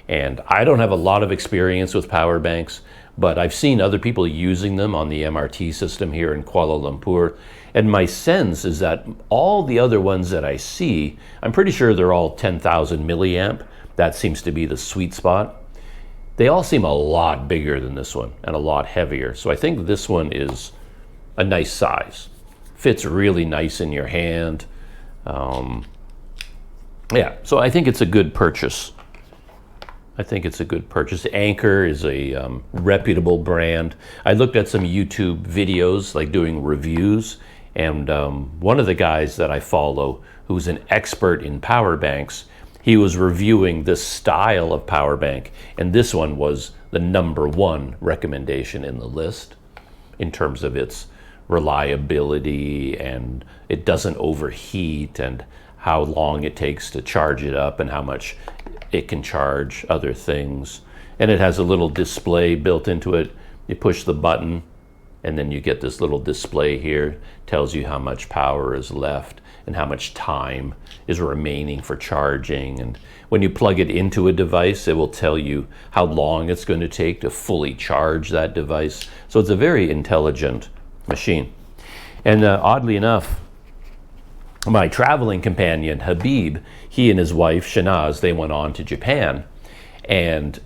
And I don't have a lot of experience with power banks, but I've seen other people using them on the MRT system here in Kuala Lumpur, and my sense is that all the other ones that I see, I'm pretty sure they're all 10,000 milliamp. That seems to be the sweet spot. They all seem a lot bigger than this one and a lot heavier. So I think this one is a nice size. Fits really nice in your hand. Yeah, so I think it's a good purchase. Anker is a reputable brand. I looked at some YouTube videos, like doing reviews, and one of the guys that I follow, who's an expert in power banks, he was reviewing this style of power bank, and this one was the #1 recommendation in the list in terms of its reliability, and it doesn't overheat, and how long it takes to charge it up, and how much it can charge other things. And it has a little display built into it. You push the button, and then you get this little display here, tells you how much power is left and how much time is remaining for charging. And when you plug it into a device, it will tell you how long it's going to take to fully charge that device. So it's a very intelligent machine. And oddly enough, my traveling companion, Habib, he and his wife, Shanaz, they went on to Japan, and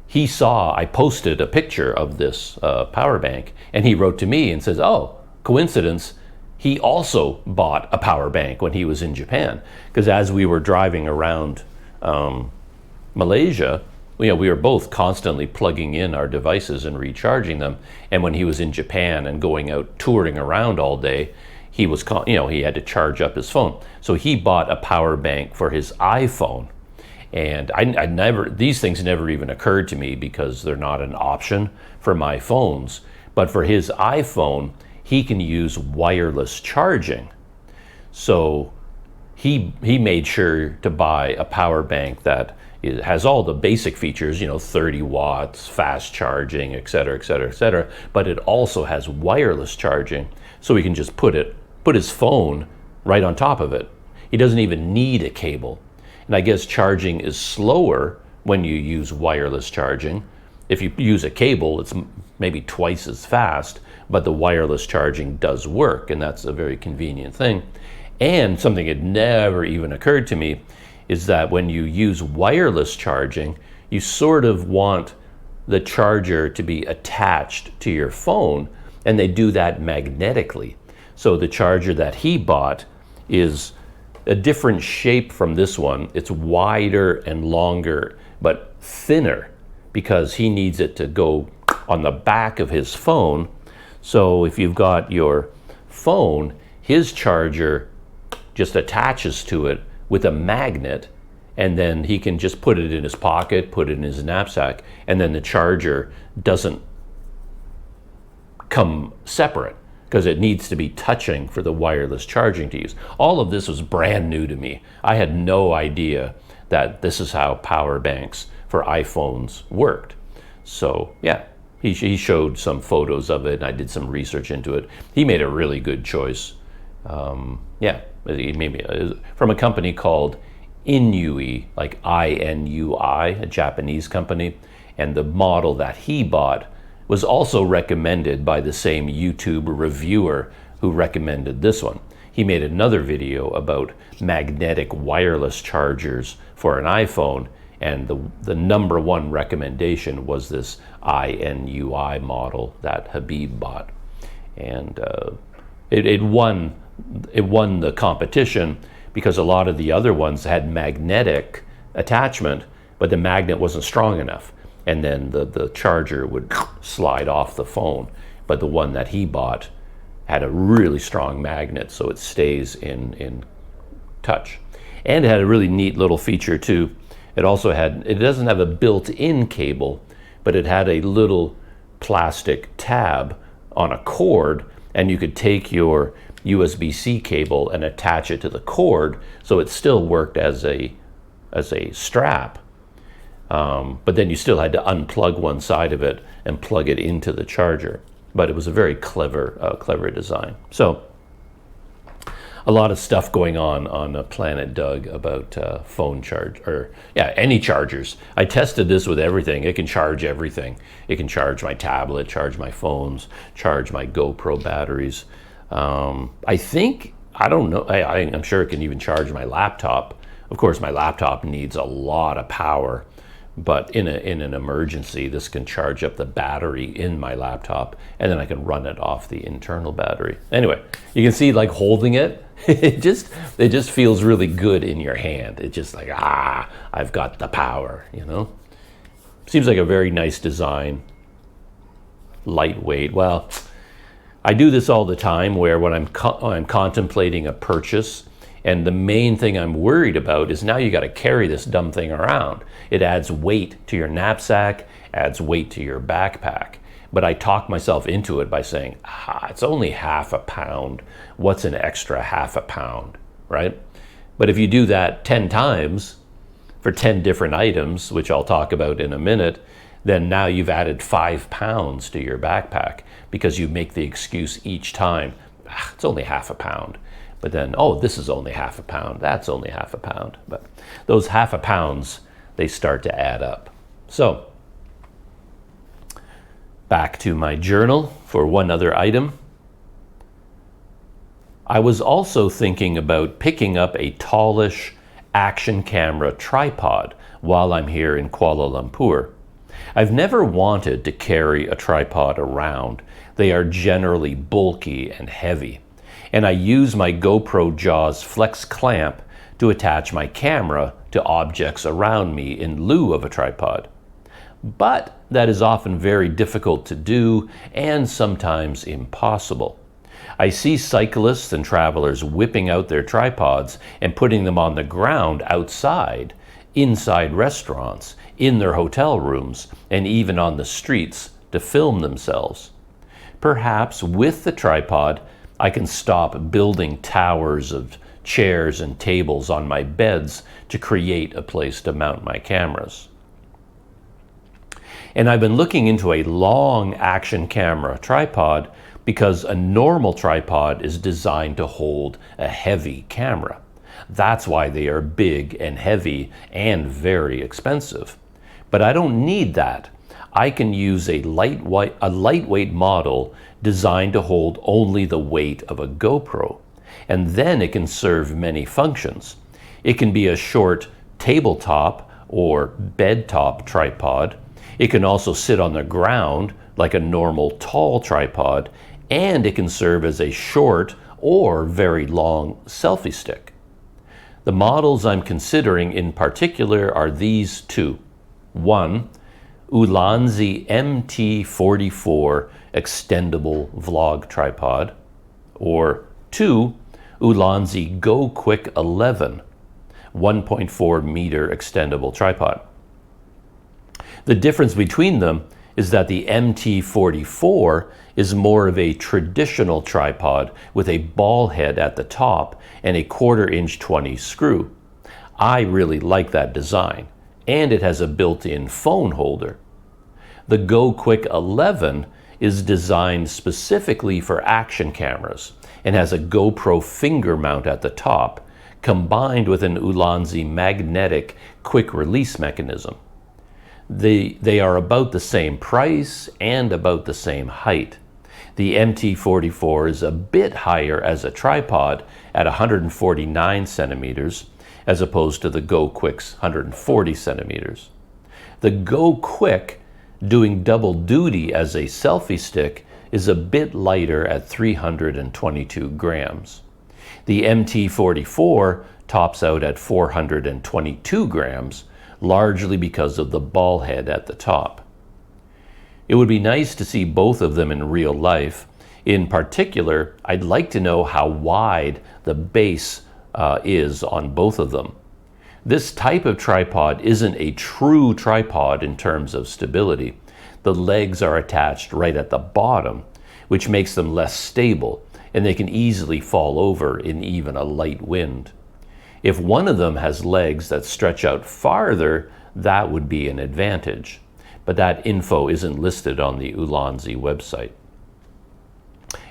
he saw, I posted a picture of this power bank, and he wrote to me and says, oh, coincidence, he also bought a power bank when he was in Japan. Because as we were driving around Malaysia, we were both constantly plugging in our devices and recharging them. And when he was in Japan and going out touring around all day, he was, he had to charge up his phone. So he bought a power bank for his iPhone. And I never, these things never even occurred to me because they're not an option for my phones. But for his iPhone, he can use wireless charging. So he made sure to buy a power bank that has all the basic features, 30 watts, fast charging, et cetera, et cetera, et cetera. But it also has wireless charging, so he can just put his phone right on top of it. He doesn't even need a cable. And I guess charging is slower when you use wireless charging. If you use a cable, it's maybe twice as fast, but the wireless charging does work, and that's a very convenient thing. And something that never even occurred to me is that when you use wireless charging, you sort of want the charger to be attached to your phone, and they do that magnetically. So the charger that he bought is a different shape from this one. It's wider and longer, but thinner, because he needs it to go on the back of his phone. So if you've got your phone, his charger just attaches to it with a magnet, and then he can just put it in his pocket, put it in his knapsack, and then the charger doesn't come separate because it needs to be touching for the wireless charging to use. All of this was brand new to me. I had no idea that this is how power banks for iPhones worked. So yeah, he showed some photos of it, and I did some research into it. He made a really good choice. He made from a company called Inui, like INUI, a Japanese company, and the model that he bought was also recommended by the same YouTube reviewer who recommended this one. He made another video about magnetic wireless chargers for an iPhone, and the #1 recommendation was this INUI model that Habib bought. And it won the competition because a lot of the other ones had magnetic attachment, but the magnet wasn't strong enough. And then the charger would slide off the phone. But the one that he bought had a really strong magnet, so it stays in touch. And it had a really neat little feature too. It doesn't have a built-in cable, but it had a little plastic tab on a cord, and you could take your USB-C cable and attach it to the cord, so it still worked as a strap. But then you still had to unplug one side of it and plug it into the charger. But it was a very clever design. So a lot of stuff going on Planet Doug about phone charge, or any chargers. I tested this with everything. It can charge everything. It can charge my tablet, charge my phones, charge my GoPro batteries. I'm sure it can even charge my laptop. Of course, my laptop needs a lot of power, but in an emergency, this can charge up the battery in my laptop, and then I can run it off the internal battery. Anyway, you can see, like, holding it, it just feels really good in your hand. It's just like, I've got the power, Seems like a very nice design, lightweight. Well, I do this all the time, where when I'm contemplating a purchase, And the main thing I'm worried about is now you got to carry this dumb thing around. It adds weight to your knapsack, adds weight to your backpack. But I talk myself into it by saying, it's only half a pound. What's an extra half a pound, right? But if you do that 10 times for 10 different items, which I'll talk about in a minute, then now you've added 5 pounds to your backpack because you make the excuse each time, it's only half a pound. But then, this is only half a pound, that's only half a pound. But those half a pounds, they start to add up. So, back to my journal for one other item. I was also thinking about picking up a tallish action camera tripod while I'm here in Kuala Lumpur. I've never wanted to carry a tripod around. They are generally bulky and heavy. And I use my GoPro Jaws flex clamp to attach my camera to objects around me in lieu of a tripod. But that is often very difficult to do and sometimes impossible. I see cyclists and travelers whipping out their tripods and putting them on the ground outside, inside restaurants, in their hotel rooms, and even on the streets to film themselves. Perhaps with the tripod, I can stop building towers of chairs and tables on my beds to create a place to mount my cameras. And I've been looking into a long action camera tripod because a normal tripod is designed to hold a heavy camera. That's why they are big and heavy and very expensive. But I don't need that. I can use a lightweight model designed to hold only the weight of a GoPro. And then it can serve many functions. It can be a short tabletop or bed top tripod. It can also sit on the ground like a normal tall tripod, and it can serve as a short or very long selfie stick. The models I'm considering in particular are these two. One, Ulanzi MT44 extendable vlog tripod, or two, Ulanzi Go Quick 11 1.4 meter extendable tripod. The difference between them is that the MT44 is more of a traditional tripod with a ball head at the top and a 1/4" 20 screw. I really like that design, and it has a built-in phone holder. The Go Quick 11 is designed specifically for action cameras and has a GoPro finger mount at the top, combined with an Ulanzi magnetic quick release mechanism. They are about the same price and about the same height. The MT44 is a bit higher as a tripod at 149 centimeters, as opposed to the Go Quick's 140 centimeters. The Go Quick, doing double duty as a selfie stick, is a bit lighter at 322 grams. The MT44 tops out at 422 grams, largely because of the ball head at the top. It would be nice to see both of them in real life. In particular, I'd like to know how wide the base is on both of them. This type of tripod isn't a true tripod in terms of stability. The legs are attached right at the bottom, which makes them less stable, and they can easily fall over in even a light wind. If one of them has legs that stretch out farther, that would be an advantage. But that info isn't listed on the Ulanzi website.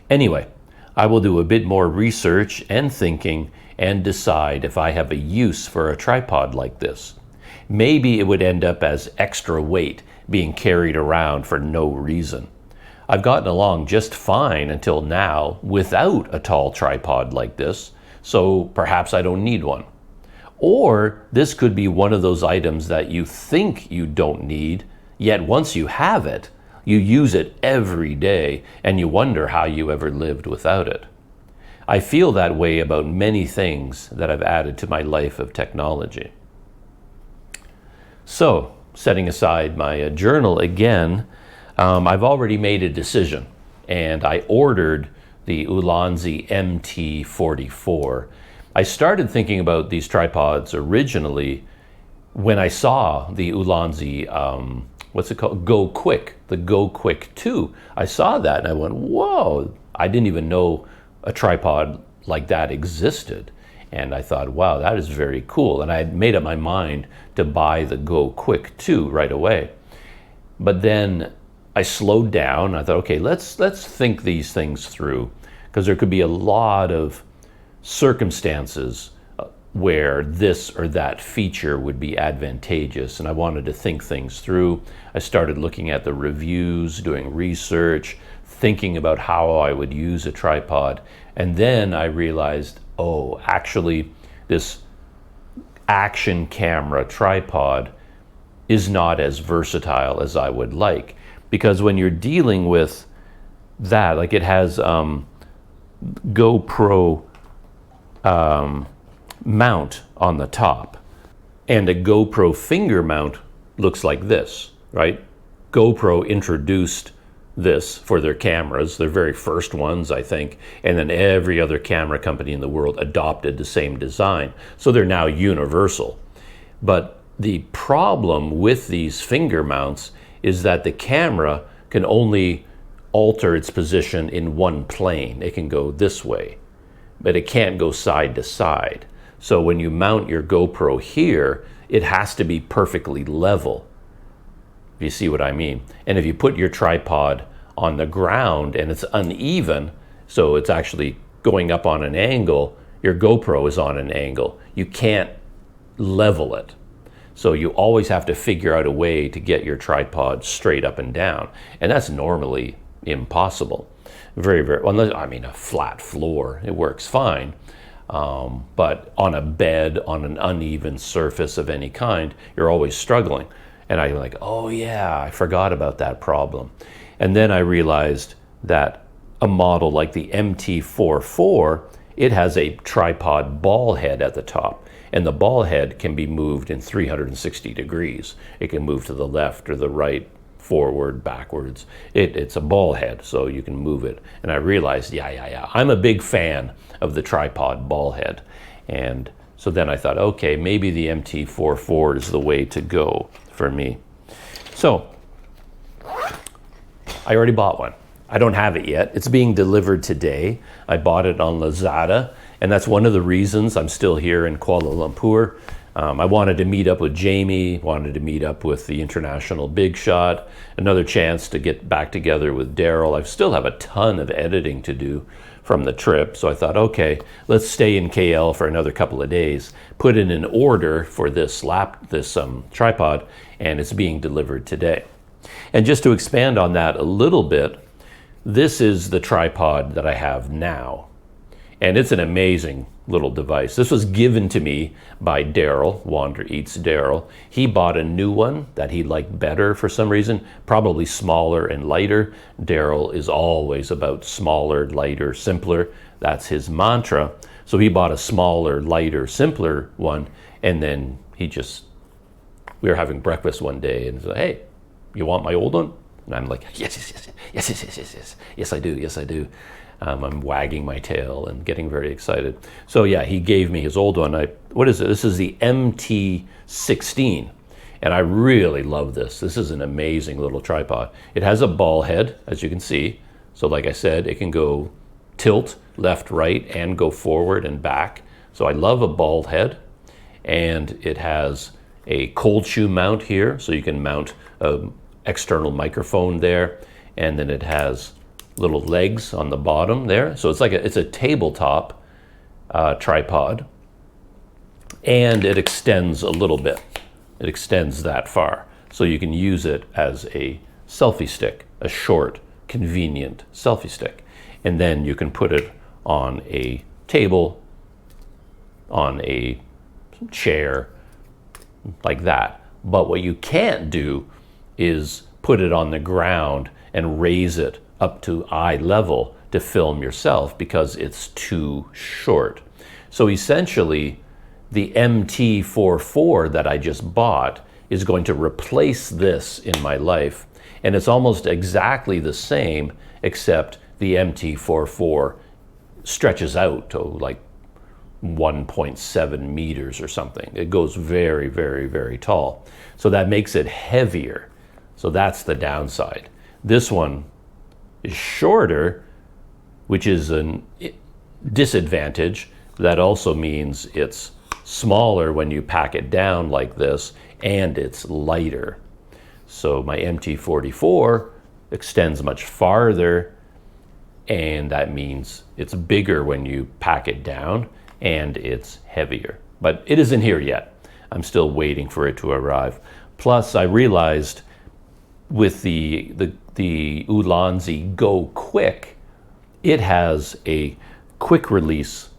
Anyway, I will do a bit more research and thinking and decide if I have a use for a tripod like this. Maybe it would end up as extra weight being carried around for no reason. I've gotten along just fine until now without a tall tripod like this, so perhaps I don't need one. Or this could be one of those items that you think you don't need, yet once you have it, you use it every day and you wonder how you ever lived without it. I feel that way about many things that I've added to my life of technology. So, setting aside my journal again, I've already made a decision, and I ordered the Ulanzi MT44. I started thinking about these tripods originally when I saw the Ulanzi, what's it called? Go Quick, the Go Quick 2. I saw that and I went, whoa, I didn't even know a tripod like that existed. And I thought, wow, that is very cool. And I had made up my mind to buy the Go Quick 2 right away. But then I slowed down. I thought, okay, let's think these things through, because there could be a lot of circumstances where this or that feature would be advantageous, and I wanted to think things through. I started looking at the reviews, doing research, thinking about how I would use a tripod, and then I realized, oh, actually, this action camera tripod is not as versatile as I would like, because when you're dealing with that, like it has GoPro mount on the top, and a GoPro finger mount looks like this, right? GoPro introduced this for their cameras, their very first ones, I think, and then every other camera company in the world adopted the same design. So they're now universal. But the problem with these finger mounts is that the camera can only alter its position in one plane. It can go this way, but it can't go side to side. So when you mount your GoPro here, it has to be perfectly level. You see what I mean? And if you put your tripod on the ground and it's uneven, so it's actually going up on an angle, your GoPro is on an angle. You can't level it. So you always have to figure out a way to get your tripod straight up and down. And that's normally impossible. Very, very, unless, I mean, a flat floor, it works fine. But on a bed, on an uneven surface of any kind, you're always struggling. And I'm like, oh yeah, I forgot about that problem. And then I realized that a model like the MT44, it has a tripod ball head at the top. And the ball head can be moved in 360 degrees. It can move to the left or the right, forward, backwards. It's a ball head, so you can move it. And I realized, yeah, I'm a big fan of the tripod ball head. And so then I thought, okay, maybe the MT44 is the way to go for me. So I already bought one. I don't have it yet. It's being delivered today. I bought it on Lazada, and that's one of the reasons I'm still here in Kuala Lumpur. I wanted to meet up with Jamie, wanted to meet up with the international big shot, another chance to get back together with Daryl. I still have a ton of editing to do from the trip, so I thought, okay, let's stay in KL for another couple of days, put in an order for this tripod, and it's being delivered today. And just to expand on that a little bit, this is the tripod that I have now. And it's an amazing little device. This was given to me by Daryl, Wander Eats Daryl. He bought a new one that he liked better for some reason, probably smaller and lighter. Daryl is always about smaller, lighter, simpler. That's his mantra. So he bought a smaller, lighter, simpler one, and then we were having breakfast one day and he said, hey, you want my old one? And I'm like, yes, I do. I'm wagging my tail and getting very excited. So yeah, he gave me his old one. What is it? This is the MT16. And I really love this. This is an amazing little tripod. It has a ball head, as you can see. So like I said, it can go tilt left, right, and go forward and back. So I love a ball head. And it has a cold shoe mount here. So you can mount an external microphone there. And then it has little legs on the bottom there. So it's a tabletop tripod, and it extends a little bit. It extends that far. So you can use it as a selfie stick, a short, convenient selfie stick. And then you can put it on a table, on a chair, like that. But what you can't do is put it on the ground and raise it up to eye level to film yourself because it's too short. So essentially, the MT44 that I just bought is going to replace this in my life, and it's almost exactly the same, except the MT44 stretches out to like 1.7 meters or something. It goes very, very, very tall. So that makes it heavier. So that's the downside. This one is shorter, which is a disadvantage. That also means it's smaller when you pack it down like this, and it's lighter. So my MT44 extends much farther, and that means it's bigger when you pack it down, and it's heavier. But it isn't here yet. I'm still waiting for it to arrive. Plus, I realized with the Ulanzi Go Quick, it has a quick release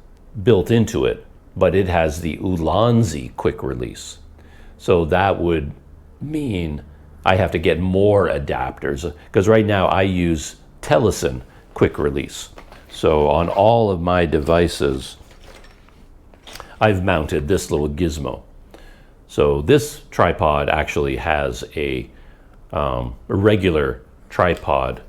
built into it, but it has the Ulanzi quick release. So that would mean I have to get more adapters, because right now I use Telesin quick release. So on all of my devices, I've mounted this little gizmo. So this tripod actually has a regular tripod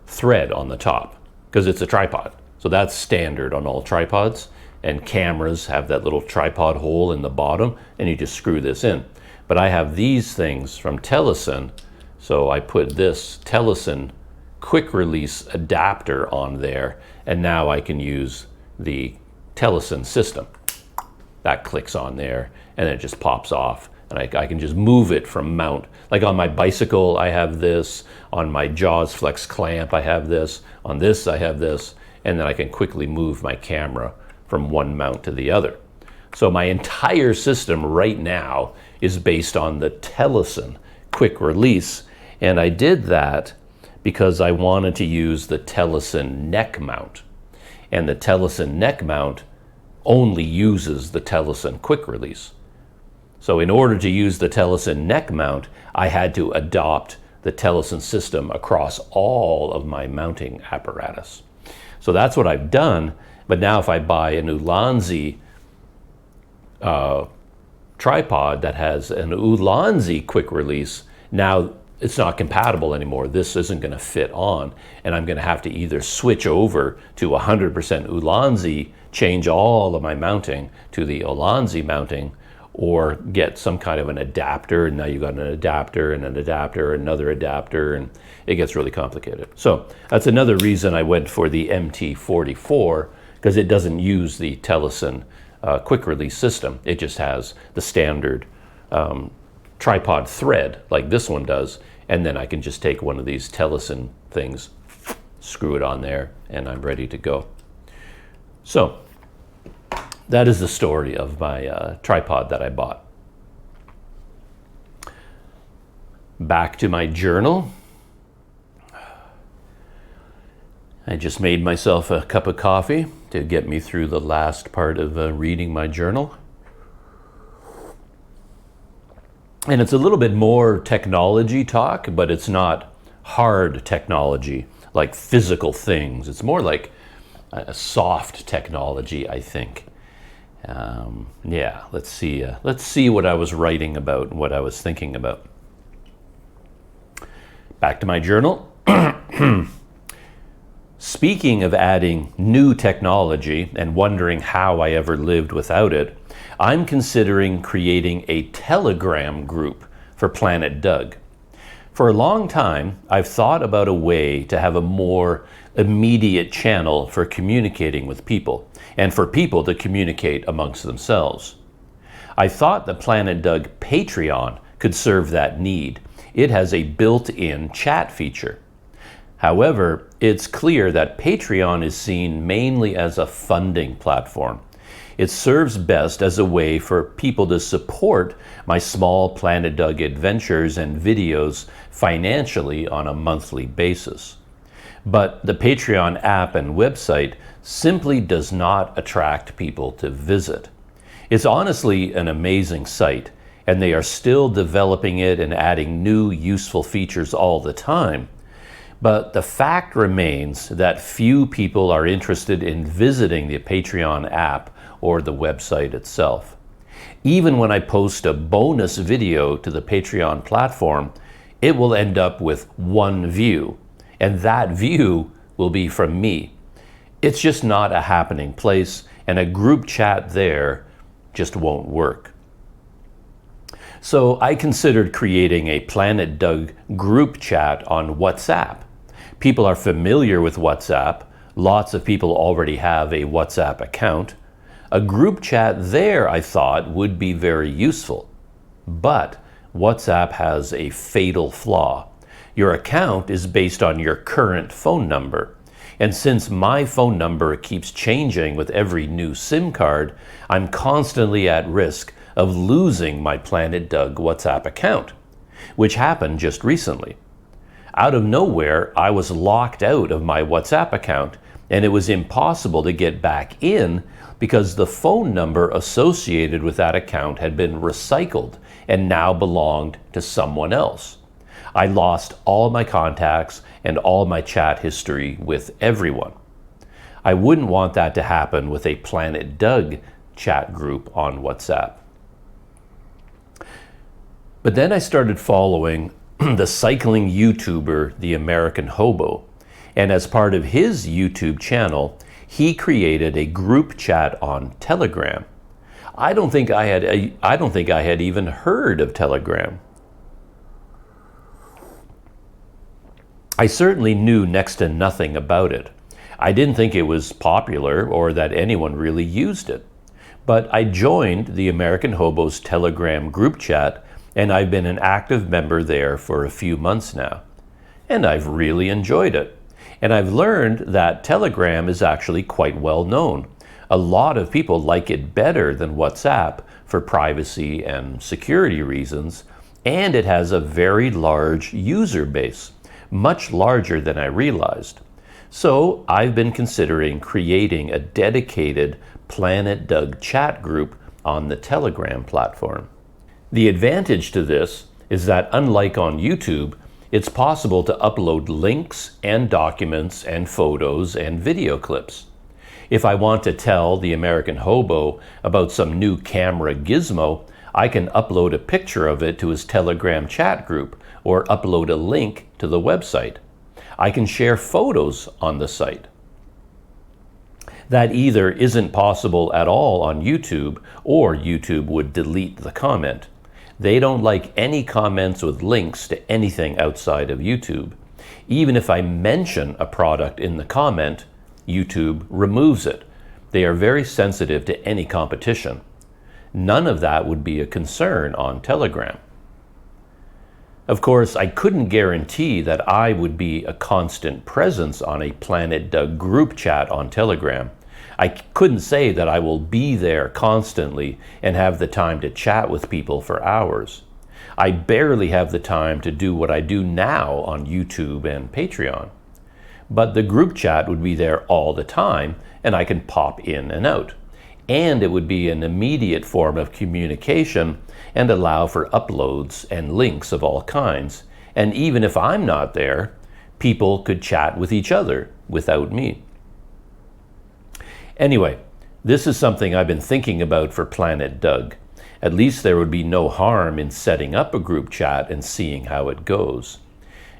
thread on the top, because it's a tripod. So that's standard on all tripods, and cameras have that little tripod hole in the bottom, and you just screw this in. But I have these things from Telesin, so I put this Telesin quick release adapter on there, and now I can use the Telesin system. That clicks on there, and it just pops off, and I can just move it from mount. Like on my bicycle, I have this. On my Jaws Flex clamp, I have this. On this, I have this. And then I can quickly move my camera from one mount to the other. So my entire system right now is based on the Telesin quick release. And I did that because I wanted to use the Telesin neck mount. And the Telesin neck mount only uses the Telesin quick release. So in order to use the Telesin neck mount, I had to adopt the Telesin system across all of my mounting apparatus. So that's what I've done. But now if I buy an Ulanzi tripod that has an Ulanzi quick release, now it's not compatible anymore. This isn't going to fit on, and I'm going to have to either switch over to 100% Ulanzi, change all of my mounting to the Ulanzi mounting, or get some kind of an adapter, and now you've got an adapter and an adapter, another adapter, and it gets really complicated. So that's another reason I went for the MT44, because it doesn't use the Telesin quick release system. It just has the standard tripod thread like this one does, and then I can just take one of these Telesin things, screw it on there, and I'm ready to go. So that is the story of my tripod that I bought. Back to my journal. I just made myself a cup of coffee to get me through the last part of reading my journal. And it's a little bit more technology talk, but it's not hard technology, like physical things. It's more like a soft technology, I think. Yeah, let's see what I was writing about and what I was thinking about. Back to my journal. Speaking of adding new technology and wondering how I ever lived without it, I'm considering creating a Telegram group for Planet Doug. For a long time, I've thought about a way to have a more immediate channel for communicating with people, and for people to communicate amongst themselves. I thought the Planet Doug Patreon could serve that need. It has a built-in chat feature. However, it's clear that Patreon is seen mainly as a funding platform. It serves best as a way for people to support my small Planet Doug adventures and videos financially on a monthly basis. But the Patreon app and website simply does not attract people to visit. It's honestly an amazing site, and they are still developing it and adding new useful features all the time. But the fact remains that few people are interested in visiting the Patreon app or the website itself. Even when I post a bonus video to the Patreon platform, it will end up with one view, and that view will be from me. It's just not a happening place, and a group chat there just won't work. So I considered creating a Planet Doug group chat on WhatsApp. People are familiar with WhatsApp. Lots of people already have a WhatsApp account. A group chat there, I thought, would be very useful. But WhatsApp has a fatal flaw. Your account is based on your current phone number. And since my phone number keeps changing with every new SIM card, I'm constantly at risk of losing my Planet Doug WhatsApp account, which happened just recently. Out of nowhere, I was locked out of my WhatsApp account, and it was impossible to get back in because the phone number associated with that account had been recycled and now belonged to someone else. I lost all my contacts and all my chat history with everyone. I wouldn't want that to happen with a Planet Doug chat group on WhatsApp. But then I started following the cycling YouTuber, The American Hobo, and as part of his YouTube channel, he created a group chat on Telegram. I don't think I had even heard of Telegram. I certainly knew next to nothing about it. I didn't think it was popular or that anyone really used it. But I joined the American Hobo's Telegram group chat, and I've been an active member there for a few months now. And I've really enjoyed it. And I've learned that Telegram is actually quite well known. A lot of people like it better than WhatsApp for privacy and security reasons, and it has a very large user base, much larger than I realized. So I've been considering creating a dedicated Planet Doug chat group on the Telegram platform. The advantage to this is that unlike on YouTube, it's possible to upload links and documents and photos and video clips. If I want to tell the American Hobo about some new camera gizmo, I can upload a picture of it to his Telegram chat group or upload a link to the website. I can share photos on the site. That either isn't possible at all on YouTube, or YouTube would delete the comment. They don't like any comments with links to anything outside of YouTube. Even if I mention a product in the comment, YouTube removes it. They are very sensitive to any competition. None of that would be a concern on Telegram. Of course, I couldn't guarantee that I would be a constant presence on a Planet Doug group chat on Telegram. I couldn't say that I will be there constantly and have the time to chat with people for hours. I barely have the time to do what I do now on YouTube and Patreon. But the group chat would be there all the time, and I can pop in and out. And it would be an immediate form of communication and allow for uploads and links of all kinds. And even if I'm not there, people could chat with each other without me. Anyway, this is something I've been thinking about for Planet Doug. At least there would be no harm in setting up a group chat and seeing how it goes.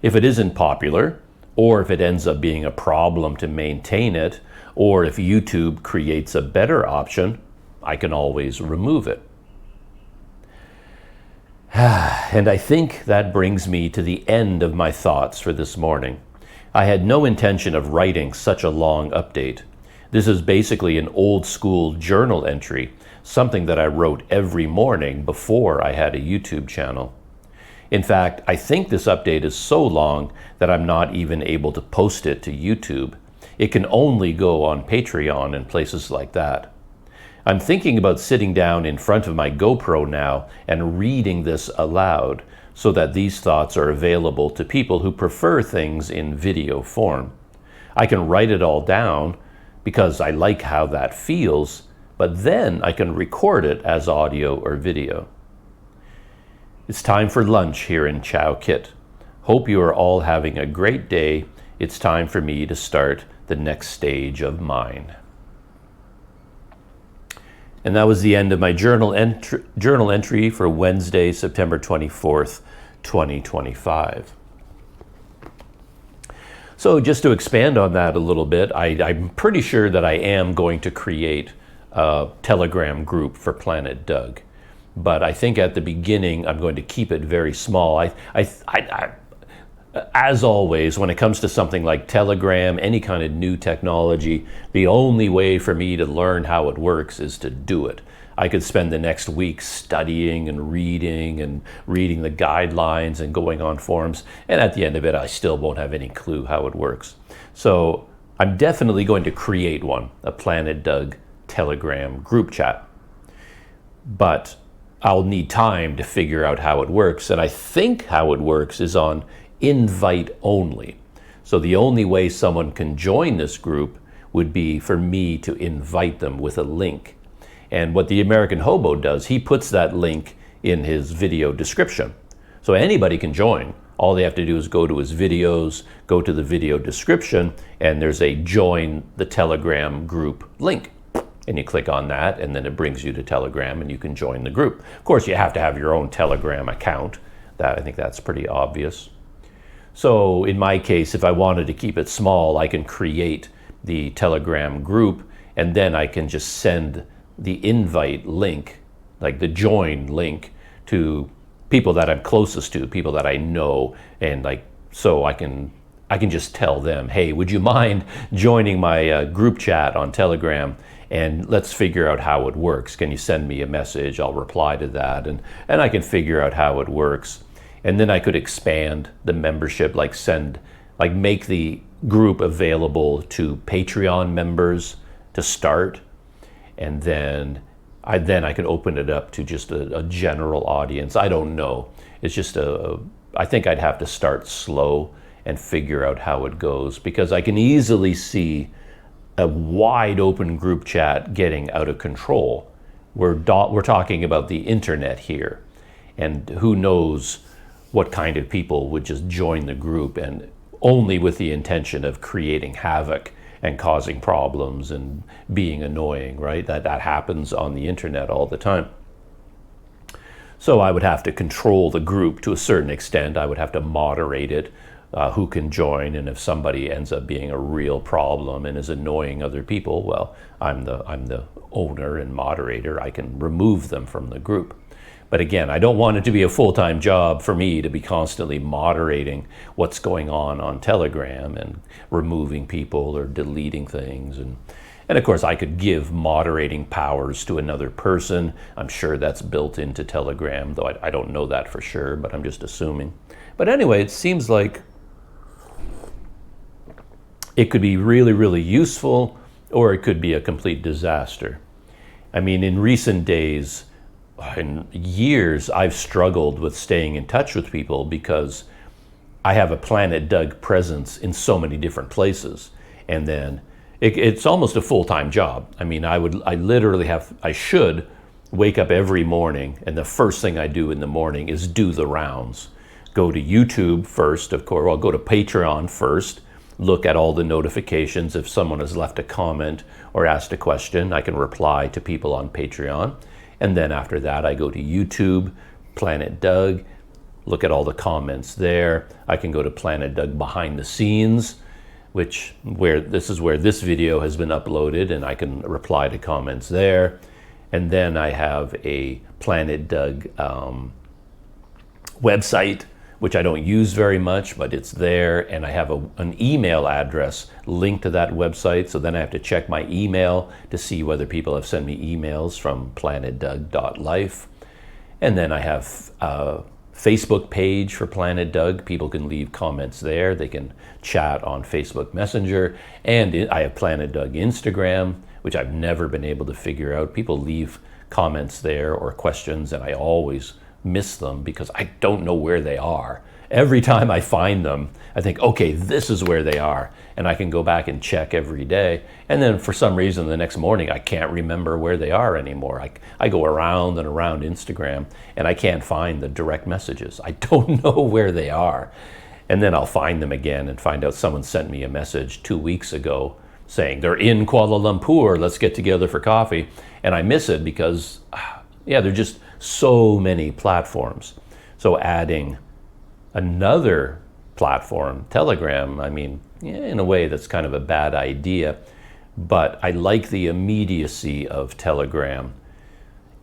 If it isn't popular, or if it ends up being a problem to maintain it, or if YouTube creates a better option, I can always remove it. And I think that brings me to the end of my thoughts for this morning. I had no intention of writing such a long update. This is basically an old school journal entry, something that I wrote every morning before I had a YouTube channel. In fact, I think this update is so long that I'm not even able to post it to YouTube. It can only go on Patreon and places like that. I'm thinking about sitting down in front of my GoPro now and reading this aloud so that these thoughts are available to people who prefer things in video form. I can write it all down because I like how that feels, but then I can record it as audio or video. It's time for lunch here in Chow Kit. Hope you are all having a great day. It's time for me to start the next stage of mine. And that was the end of my journal entry for Wednesday, September 24th, 2025. So just to expand on that a little bit, I'm pretty sure that I am going to create Telegram group for Planet Doug. But I think at the beginning, I'm going to keep it very small. As always, when it comes to something like Telegram, any kind of new technology, the only way for me to learn how it works is to do it. I could spend the next week studying and reading the guidelines and going on forums, and at the end of it, I still won't have any clue how it works. So I'm definitely going to create one, a Planet Doug Telegram group chat. But I'll need time to figure out how it works, and I think how it works is on invite only. So the only way someone can join this group would be for me to invite them with a link. And what the American Hobo does, he puts that link in his video description. So anybody can join. All they have to do is go to his videos, go to the video description, and there's a join the Telegram group link. And you click on that, and then it brings you to Telegram, and you can join the group. Of course, you have to have your own Telegram account. I think that's pretty obvious. So in my case, if I wanted to keep it small, I can create the Telegram group, and then I can just send the invite link, like the join link, to people that I'm closest to, people that I know, and so I can just tell them, hey, would you mind joining my group chat on Telegram, and let's figure out how it works. Can you send me a message? I'll reply to that, and I can figure out how it works. And then I could expand the membership, make the group available to Patreon members to start. And then I could open it up to just a general audience. I don't know. It's just I think I'd have to start slow and figure out how it goes, because I can easily see a wide open group chat getting out of control. We're talking about the internet here, and who knows what kind of people would just join the group, and only with the intention of creating havoc and causing problems and being annoying, right? That happens on the internet all the time. So I would have to control the group to a certain extent. I would have to moderate it, who can join, and if somebody ends up being a real problem and is annoying other people, well, I'm the owner and moderator. I can remove them from the group. But again, I don't want it to be a full-time job for me to be constantly moderating what's going on Telegram and removing people or deleting things. And of course, I could give moderating powers to another person. I'm sure that's built into Telegram, though I don't know that for sure, but I'm just assuming. But anyway, it seems like it could be really, really useful, or it could be a complete disaster. I mean, in recent days, in years, I've struggled with staying in touch with people because I have a Planet Doug presence in so many different places. And then it's almost a full-time job. I mean, I should wake up every morning, and the first thing I do in the morning is do the rounds. Go to YouTube first, of course. I'll go to Patreon first, look at all the notifications. If someone has left a comment or asked a question, I can reply to people on Patreon. And then after that, I go to YouTube, Planet Doug, look at all the comments there. I can go to Planet Doug behind the scenes, this is where this video has been uploaded, and I can reply to comments there. And then I have a Planet Doug website, which I don't use very much, but it's there. And I have an email address linked to that website. So then I have to check my email to see whether people have sent me emails from planetdoug.life. And then I have a Facebook page for Planet Doug. People can leave comments there. They can chat on Facebook Messenger. And I have Planet Doug Instagram, which I've never been able to figure out. People leave comments there or questions, and I always miss them because I don't know where they are. Every time I find them, I think, okay, this is where they are, and I can go back and check every day. And then for some reason, the next morning, I can't remember where they are anymore. I go around and around Instagram, and I can't find the direct messages. I don't know where they are. And then I'll find them again and find out someone sent me a message 2 weeks ago saying they're in Kuala Lumpur, let's get together for coffee. And I miss it because, there are just so many platforms. So adding another platform, Telegram, I mean, in a way that's kind of a bad idea. but I like the immediacy of Telegram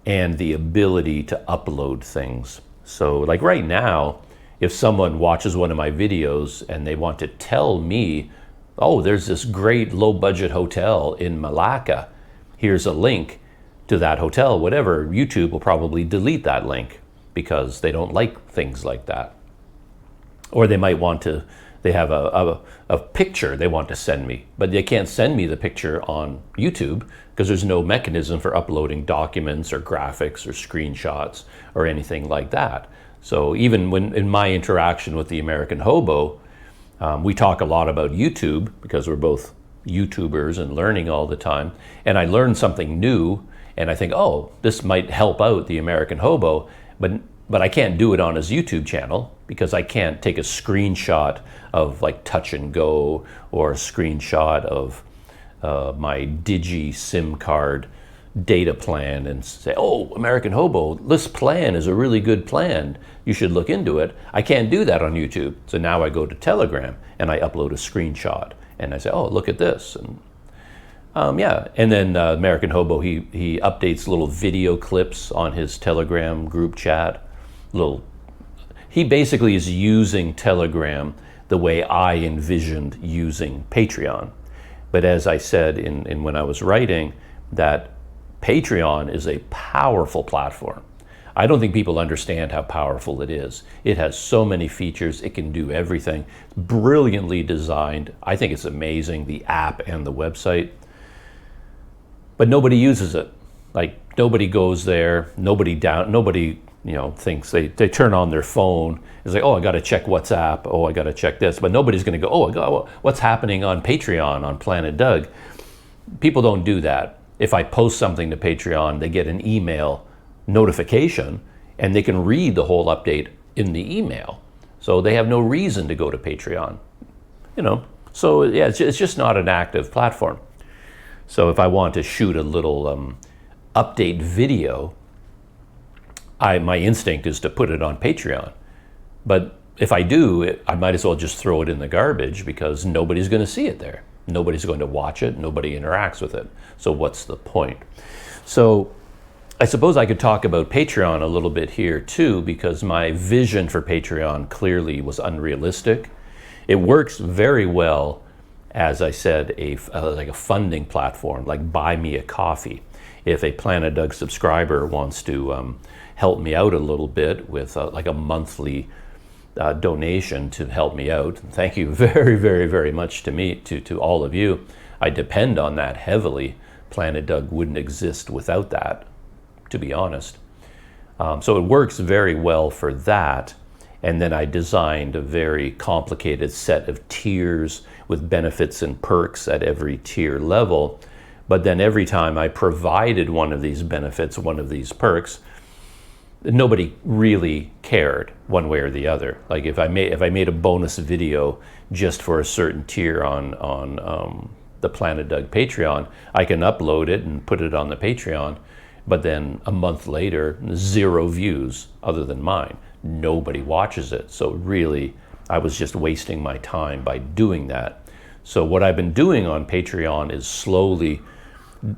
and the ability to upload things. So like right now, if someone watches one of my videos and they want to tell me, oh, there's this great low budget hotel in Malacca, here's a link to that hotel, whatever, YouTube will probably delete that link because they don't like things like that. Or they might want to, they have a picture they want to send me, but they can't send me the picture on YouTube because there's no mechanism for uploading documents or graphics or screenshots or anything like that. So even when in my interaction with the American Hobo, we talk a lot about YouTube because we're both YouTubers and learning all the time. And I learn something new and I think, oh, this might help out the American Hobo, but I can't do it on his YouTube channel because I can't take a screenshot of like Touch and Go or a screenshot of my Digi SIM card data plan and say, oh, American Hobo, this plan is a really good plan. You should look into it. I can't do that on YouTube. So now I go to Telegram and I upload a screenshot and I say, oh, look at this. And and then American Hobo, he updates little video clips on his Telegram group chat. He basically is using Telegram the way I envisioned using Patreon. But as I said in when I was writing, that Patreon is a powerful platform. I don't think people understand how powerful it is. It has so many features. It can do everything. Brilliantly designed. I think it's amazing, the app and the website. But nobody uses it. Like nobody goes there. Nobody thinks they turn on their phone. It's like, oh, I got to check WhatsApp. Oh, I got to check this. But nobody's going to go, oh, what's happening on Patreon on Planet Doug? People don't do that. If I post something to Patreon, they get an email notification and they can read the whole update in the email. So they have no reason to go to Patreon. So yeah, it's just not an active platform. So if I want to shoot a little update video, my instinct is to put it on Patreon. But if I do, I might as well just throw it in the garbage because nobody's going to see it there. Nobody's going to watch it. Nobody interacts with it. So what's the point? So I suppose I could talk about Patreon a little bit here too, because my vision for Patreon clearly was unrealistic. It works very well, as I said, like a funding platform, like Buy Me a Coffee. If a Planet Doug subscriber wants to help me out a little bit with like a monthly donation to help me out, thank you very, very, very much to all of you. I depend on that heavily. Planet Doug wouldn't exist without that, to be honest. So it works very well for that. And then I designed a very complicated set of tiers with benefits and perks at every tier level. But then every time I provided one of these benefits, one of these perks, nobody really cared one way or the other. Like if I made a bonus video just for a certain tier on the Planet Doug Patreon, I can upload it and put it on the Patreon. But then a month later, 0 views other than mine. Nobody watches it. So really, I was just wasting my time by doing that. So what I've been doing on Patreon is slowly,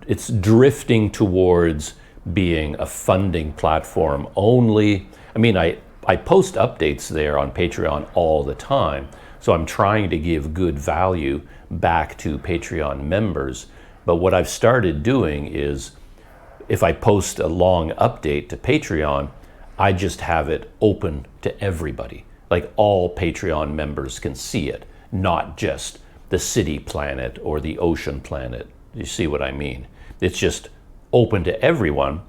it's drifting towards being a funding platform only. I mean, I post updates there on Patreon all the time. So I'm trying to give good value back to Patreon members. But what I've started doing is, if I post a long update to Patreon, I just have it open to everybody. Like all Patreon members can see it, not just the city planet or the ocean planet. You see what I mean? It's just open to everyone.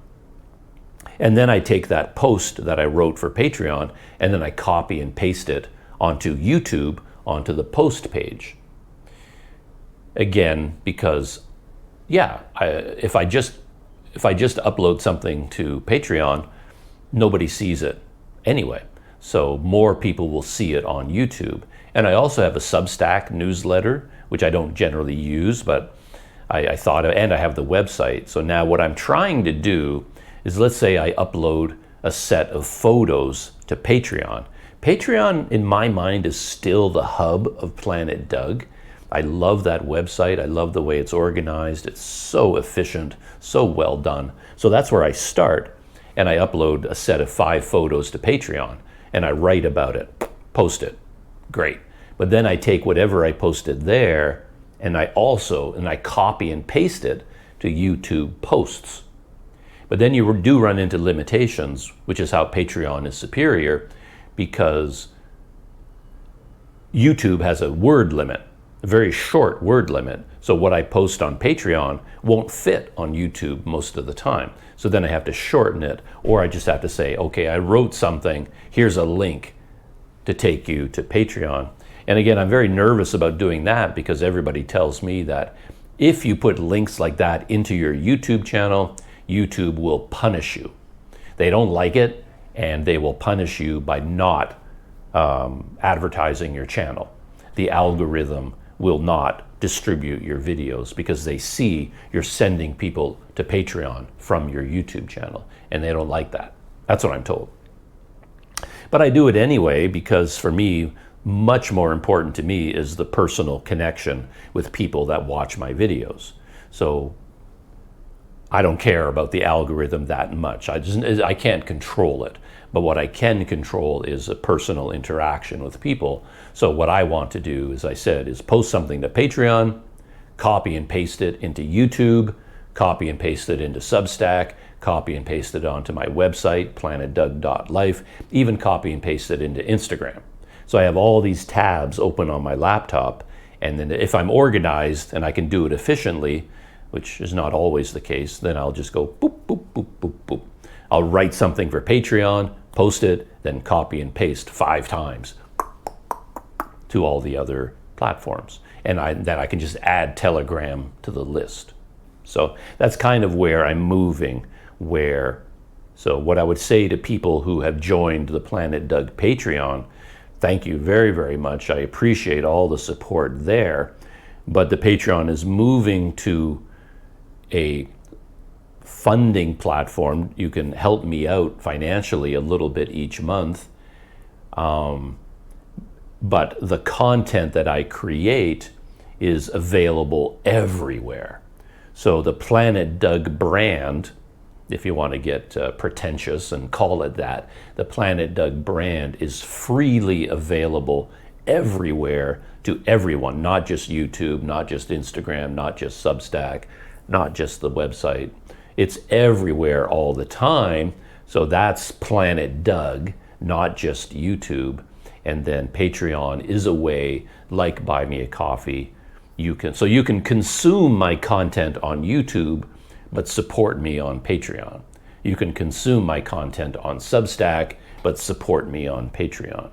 And then I take that post that I wrote for Patreon and then I copy and paste it onto YouTube, onto the post page. Again, because if I just upload something to Patreon, nobody sees it anyway. So more people will see it on YouTube. And I also have a Substack newsletter, which I don't generally use, but I thought of, and I have the website. So now what I'm trying to do is, let's say I upload a set of photos to Patreon. Patreon, in my mind, is still the hub of Planet Doug. I love that website. I love the way it's organized. It's so efficient, so well done. So that's where I start, and I upload a set of 5 photos to Patreon, and I write about it, post it. Great. But then I take whatever I posted there, and I copy and paste it to YouTube posts. But then you do run into limitations, which is how Patreon is superior, because YouTube has a word limit, a very short word limit. So what I post on Patreon won't fit on YouTube most of the time. So then I have to shorten it, or I just have to say, okay, I wrote something, here's a link to take you to Patreon. And again, I'm very nervous about doing that because everybody tells me that if you put links like that into your YouTube channel, YouTube will punish you. They don't like it, and they will punish you by not advertising your channel. The algorithm will not distribute your videos because they see you're sending people to Patreon from your YouTube channel, and they don't like that. That's what I'm told. But I do it anyway because for me, much more important to me is the personal connection with people that watch my videos. So I don't care about the algorithm that much. I can't control it. But what I can control is a personal interaction with people. So what I want to do, as I said, is post something to Patreon, copy and paste it into YouTube, copy and paste it into Substack, copy and paste it onto my website, planetdoug.life, even copy and paste it into Instagram. So I have all these tabs open on my laptop, and then if I'm organized and I can do it efficiently, which is not always the case, then I'll just go boop, boop, boop, boop, boop. I'll write something for Patreon, post it, then copy and paste 5 times to all the other platforms. And then I can just add Telegram to the list. So that's kind of where I'm moving, so what I would say to people who have joined the Planet Doug Patreon, thank you very, very much. I appreciate all the support there. But the Patreon is moving to a funding platform. You can help me out financially a little bit each month. But the content that I create is available everywhere. So the Planet Doug brand, if you want to get pretentious and call it that, the Planet Doug brand is freely available everywhere to everyone, not just YouTube, not just Instagram, not just Substack, not just the website. It's everywhere all the time. So that's Planet Doug, not just YouTube. And then Patreon is a way, like Buy Me a Coffee, you can consume my content on YouTube, but support me on Patreon. You can consume my content on Substack, but support me on Patreon,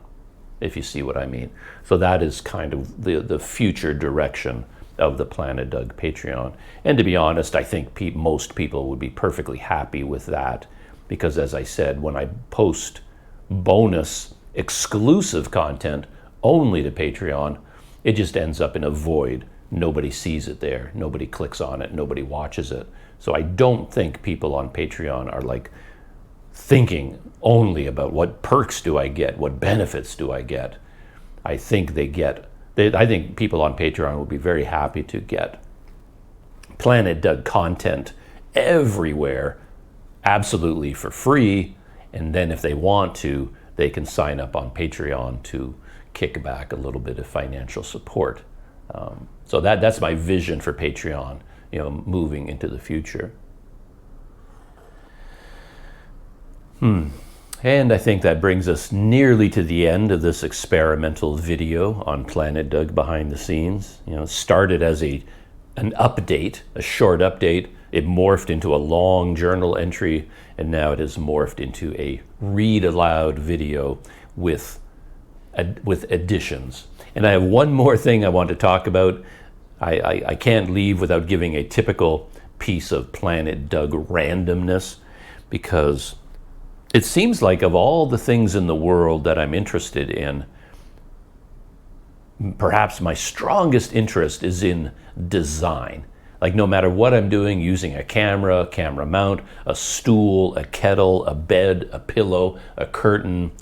if you see what I mean. So that is kind of the future direction of the Planet Doug Patreon. And to be honest, I think most people would be perfectly happy with that, because as I said, when I post bonus exclusive content only to Patreon, it just ends up in a void. Nobody sees it there. Nobody clicks on it. Nobody watches it. So I don't think people on Patreon are like thinking only about what perks do I get, what benefits do I get. I think I think people on Patreon will be very happy to get Planet Doug content everywhere, absolutely for free. And then if they want to, they can sign up on Patreon to kick back a little bit of financial support. So that's my vision for Patreon, moving into the future. And I think that brings us nearly to the end of this experimental video on Planet Doug behind the scenes. Started as an update, a short update. It morphed into a long journal entry, and now it has morphed into a read aloud video with additions. And I have one more thing I want to talk about. I can't leave without giving a typical piece of Planet Doug randomness, because it seems like of all the things in the world that I'm interested in, perhaps my strongest interest is in design. Like no matter what I'm doing, using a camera mount, a stool, a kettle, a bed, a pillow, a curtain,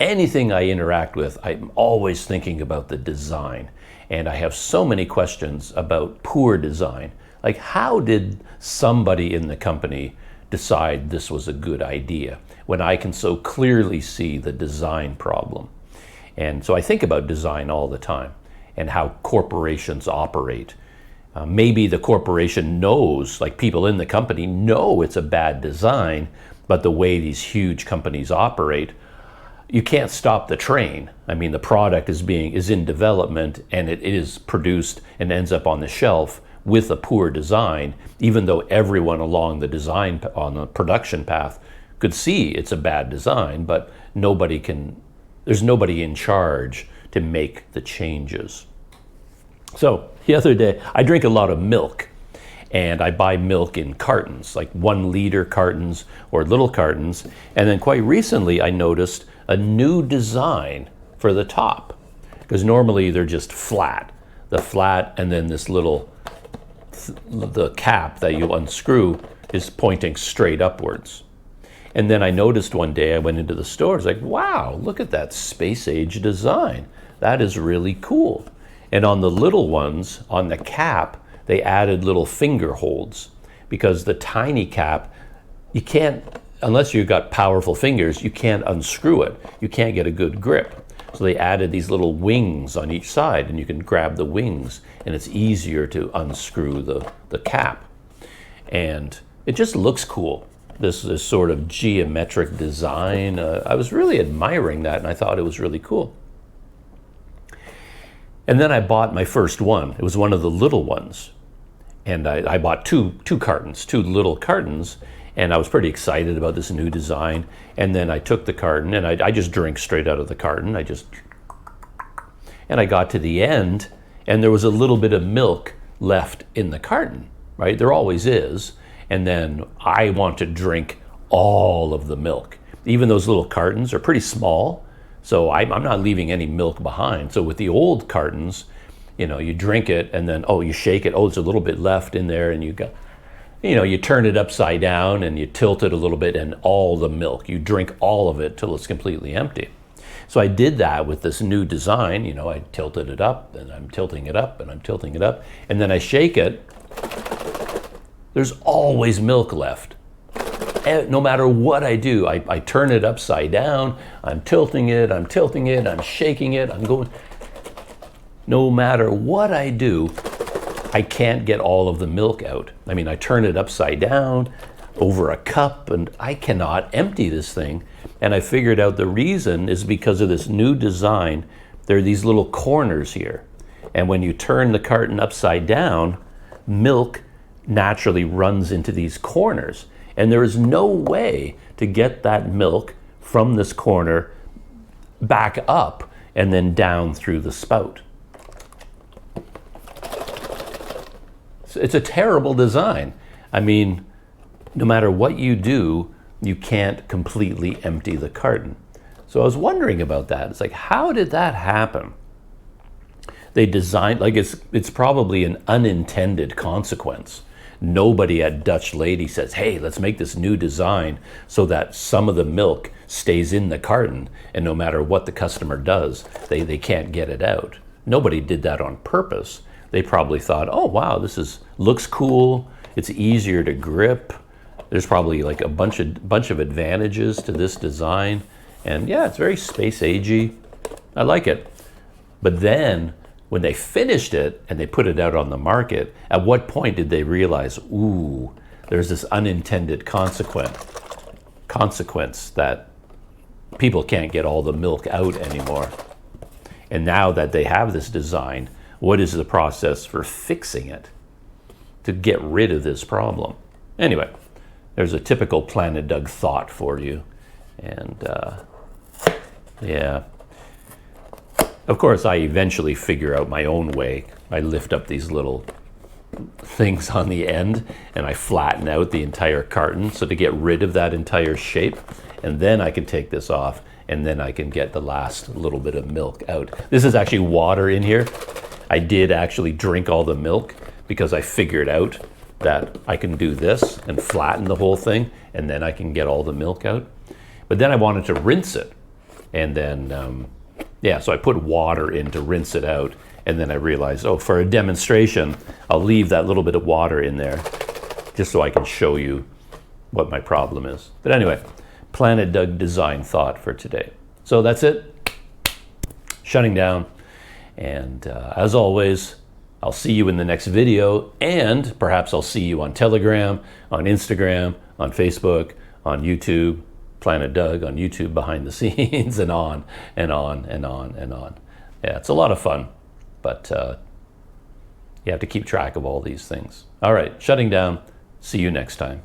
anything I interact with, I'm always thinking about the design. And I have so many questions about poor design. Like, how did somebody in the company decide this was a good idea when I can so clearly see the design problem? And so I think about design all the time and how corporations operate. Maybe the corporation knows, like people in the company know it's a bad design, but the way these huge companies operate, you can't stop the train. I mean, the product is in development and it is produced and ends up on the shelf with a poor design, even though everyone along the design, on the production path, could see it's a bad design, but there's nobody in charge to make the changes. So the other day, I drink a lot of milk, and I buy milk in cartons, like 1 liter cartons or little cartons. And then quite recently, I noticed a new design for the top, because normally they're just flat. The flat, and then this little, the cap that you unscrew is pointing straight upwards. And then I noticed one day, I went into the store, I was like, wow, look at that space age design. That is really cool. And on the little ones, on the cap, they added little finger holds, because the tiny cap, you can't, unless you've got powerful fingers, you can't unscrew it. You can't get a good grip. So they added these little wings on each side, and you can grab the wings, and it's easier to unscrew the cap. And it just looks cool, this sort of geometric design. I was really admiring that, and I thought it was really cool. And then I bought my first one. It was one of the little ones. And I bought two cartons, 2 little cartons, and I was pretty excited about this new design. And then I took the carton, and I just drank straight out of the carton. And I got to the end, and there was a little bit of milk left in the carton, right? There always is. And then I want to drink all of the milk. Even those little cartons are pretty small, so I'm not leaving any milk behind. So with the old cartons, you drink it and then, you shake it. There's a little bit left in there, and you turn it upside down and you tilt it a little bit, and all the milk, you drink all of it till it's completely empty. So I did that with this new design. I tilted it up, and I'm tilting it up, and I'm tilting it up, and then I shake it. There's always milk left. No matter what I do, I turn it upside down, I'm tilting it, I'm shaking it, I'm going. No matter what I do, I can't get all of the milk out. I mean, I turn it upside down over a cup, and I cannot empty this thing. And I figured out the reason is because of this new design. There are these little corners here. And when you turn the carton upside down, milk naturally runs into these corners. And there is no way to get that milk from this corner back up and then down through the spout. So it's a terrible design. I mean, no matter what you do, you can't completely empty the carton. So I was wondering about that. It's like, how did that happen? They designed, like it's probably an unintended consequence. Nobody at Dutch Lady says, hey, let's make this new design so that some of the milk stays in the carton, and no matter what the customer does, they can't get it out. Nobody did that on purpose. They probably thought, oh wow, looks cool, it's easier to grip. There's probably like a bunch of advantages to this design. And yeah, it's very space agey. I like it. But then when they finished it and they put it out on the market, at what point did they realize, ooh, there's this unintended consequence that people can't get all the milk out anymore? And now that they have this design, what is the process for fixing it to get rid of this problem? Anyway, there's a typical Planet Doug thought for you. And yeah. Of course, I eventually figure out my own way. I lift up these little things on the end and I flatten out the entire carton so to get rid of that entire shape. And then I can take this off, and then I can get the last little bit of milk out. This is actually water in here. I did actually drink all the milk because I figured out that I can do this and flatten the whole thing, and then I can get all the milk out. But then I wanted to rinse it. And then, so I put water in to rinse it out. And then I realized, oh, for a demonstration, I'll leave that little bit of water in there just so I can show you what my problem is. But anyway, Planet Doug design thought for today. So that's it. Shutting down. And as always, I'll see you in the next video, and perhaps I'll see you on Telegram, on Instagram, on Facebook, on YouTube, Planet Doug on YouTube behind the scenes, and on and on and on and on. Yeah, it's a lot of fun, but you have to keep track of all these things. All right, shutting down. See you next time.